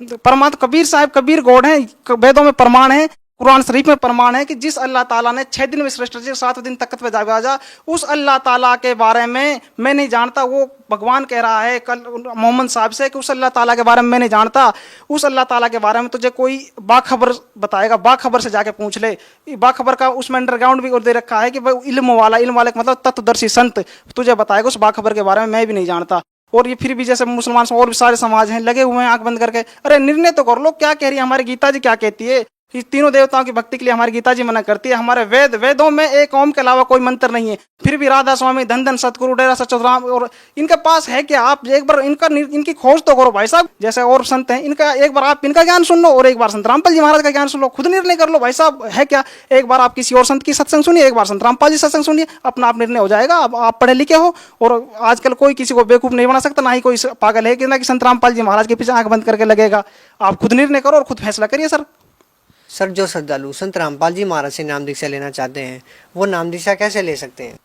परमात्मा कबीर साहब, कबीर गॉड है, वेदों में प्रमाण है, कुरान शरीफ में प्रमाण है कि जिस अल्लाह ताला ने 6 दिन में सृष्टि की, 7वें दिन तख्त पे जागा, उस अल्लाह ताला के बारे में मैं नहीं जानता। वो भगवान कह रहा है कल मोहम्मद साहब से कि उस अल्लाह ताला के बारे में मैं नहीं जानता, उस अल्लाह ताला के बारे में तुझे कोई बाखबर बताएगा, बाखबर से जाके पूछ ले। बाखबर का उसमें अंडरग्राउंड भी दे रखा है कि भाई इल्म वाला का मतलब तत्वदर्शी संत तुझे बताएगा उस बाखबर के बारे में, मैं भी नहीं जानता। और ये फिर भी जैसे मुसलमान और भी सारे समाज हैं लगे हुए हैं आंख बंद करके, अरे निर्णय तो कर लो, क्या कह रही है हमारी गीता जी, क्या कहती है कि तीनों देवताओं की भक्ति के लिए हमारी गीता जी मना करती है। हमारे वेदों में एक ओम के अलावा कोई मंत्र नहीं है, फिर भी राधा स्वामी, धन सतगुरु, डेरा सचोराम और इनके पास है क्या? आप एक बार इनकी खोज तो करो भाई साहब, जैसे और संत हैं, इनका एक बार आप इनका ज्ञान सुन लो और एक बार संत रामपाल जी महाराज का ज्ञान सुन लो, खुद निर्णय कर लो भाई साहब है क्या। एक बार आप किसी और संत की सत्संग सुनिए, एक बार संत रामपाल जी सत्संग सुनिए, अपना आप निर्णय हो जाएगा। अब आप पढ़े लिखे हो और आजकल कोई किसी को बेवकूफ नहीं बना सकता, ना ही कोई पागल है कि ना कि संत रामपाल जी महाराज के पीछे आंख बंद करके लगेगा। आप खुद निर्णय करो और खुद फैसला करिए सर। सर जो श्रद्धालु संत रामपाल जी महाराज से नाम दीक्षा लेना चाहते हैं वो नाम दीक्षा कैसे ले सकते हैं?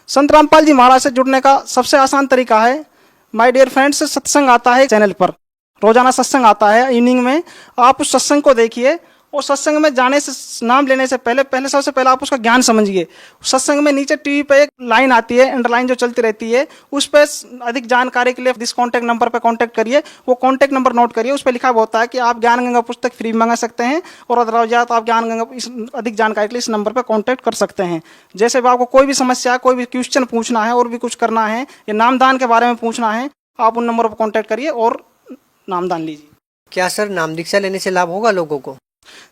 संत रामपाल जी महाराज से जुड़ने का सबसे आसान तरीका है, माय डियर फ्रेंड्स, सत्संग आता है चैनल पर, रोजाना सत्संग आता है इवनिंग में, आप उस सत्संग को देखिए और सत्संग में जाने से, नाम लेने से पहले सबसे पहले आप उसका ज्ञान समझिए। सत्संग में नीचे टीवी पे एक लाइन आती है, अंडरलाइन जो चलती रहती है, उस पर अधिक जानकारी के लिए दिस कॉन्टैक्ट नंबर पर कॉन्टैक्ट करिए। वो कॉन्टैक्ट नंबर नोट करिए, उस पर लिखा हुआ होता है कि आप ज्ञान गंगा पुस्तक फ्री मंगा सकते हैं और अदरवाइज आप ज्ञान गंगा अधिक जानकारी के लिए इस नंबर पर कॉन्टैक्ट कर सकते हैं। जैसे भी आपको कोई भी समस्या, कोई भी क्वेश्चन पूछना है और भी कुछ करना है या नामदान के बारे में पूछना है, आप उन नंबरों पर कॉन्टैक्ट करिए और नामदान लीजिए। क्या सर नाम दीक्षा लेने से लाभ होगा लोगों को?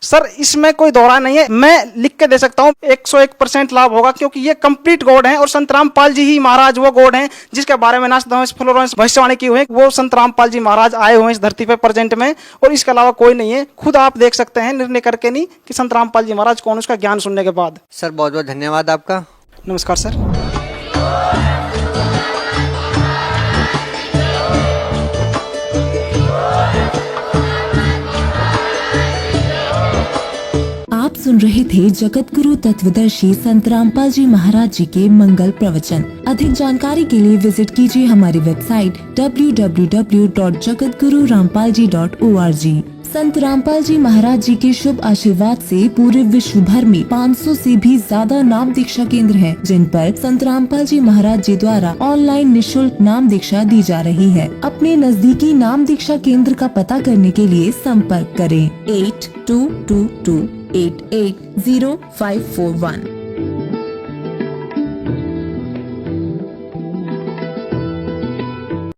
सर इसमें कोई दोहरा नहीं है, मैं लिख के दे सकता हूँ 101% लाभ होगा, क्योंकि ये कंप्लीट गॉड है और संत रामपाल जी ही महाराज वो गॉड हैं जिसके बारे में नास्तावेश फ्लोरेंस भविष्यवाणी की हुई है। वो संत रामपाल जी महाराज आए हुए हैं इस धरती पे प्रेजेंट में और इसके अलावा कोई नहीं है। खुद आप देख सकते हैं निर्णय करके, नहीं कि संत रामपाल जी महाराज कौन, उसका ज्ञान सुनने के बाद। सर बहुत बहुत धन्यवाद आपका। नमस्कार सर। सुन रहे थे जगत गुरु तत्वदर्शी संत रामपाल जी महाराज जी के मंगल प्रवचन। अधिक जानकारी के लिए विजिट कीजिए हमारी वेबसाइट www.jagatgururampalji.org। संत रामपाल जी महाराज जी के शुभ आशीर्वाद से पूरे विश्व भर में 500 से भी ज्यादा नाम दीक्षा केंद्र हैं, जिन पर संत रामपाल जी महाराज जी द्वारा ऑनलाइन निशुल्क नाम दीक्षा दी जा रही है। अपने नजदीकी नाम दीक्षा केंद्र का पता करने के लिए संपर्क करें 8222880541।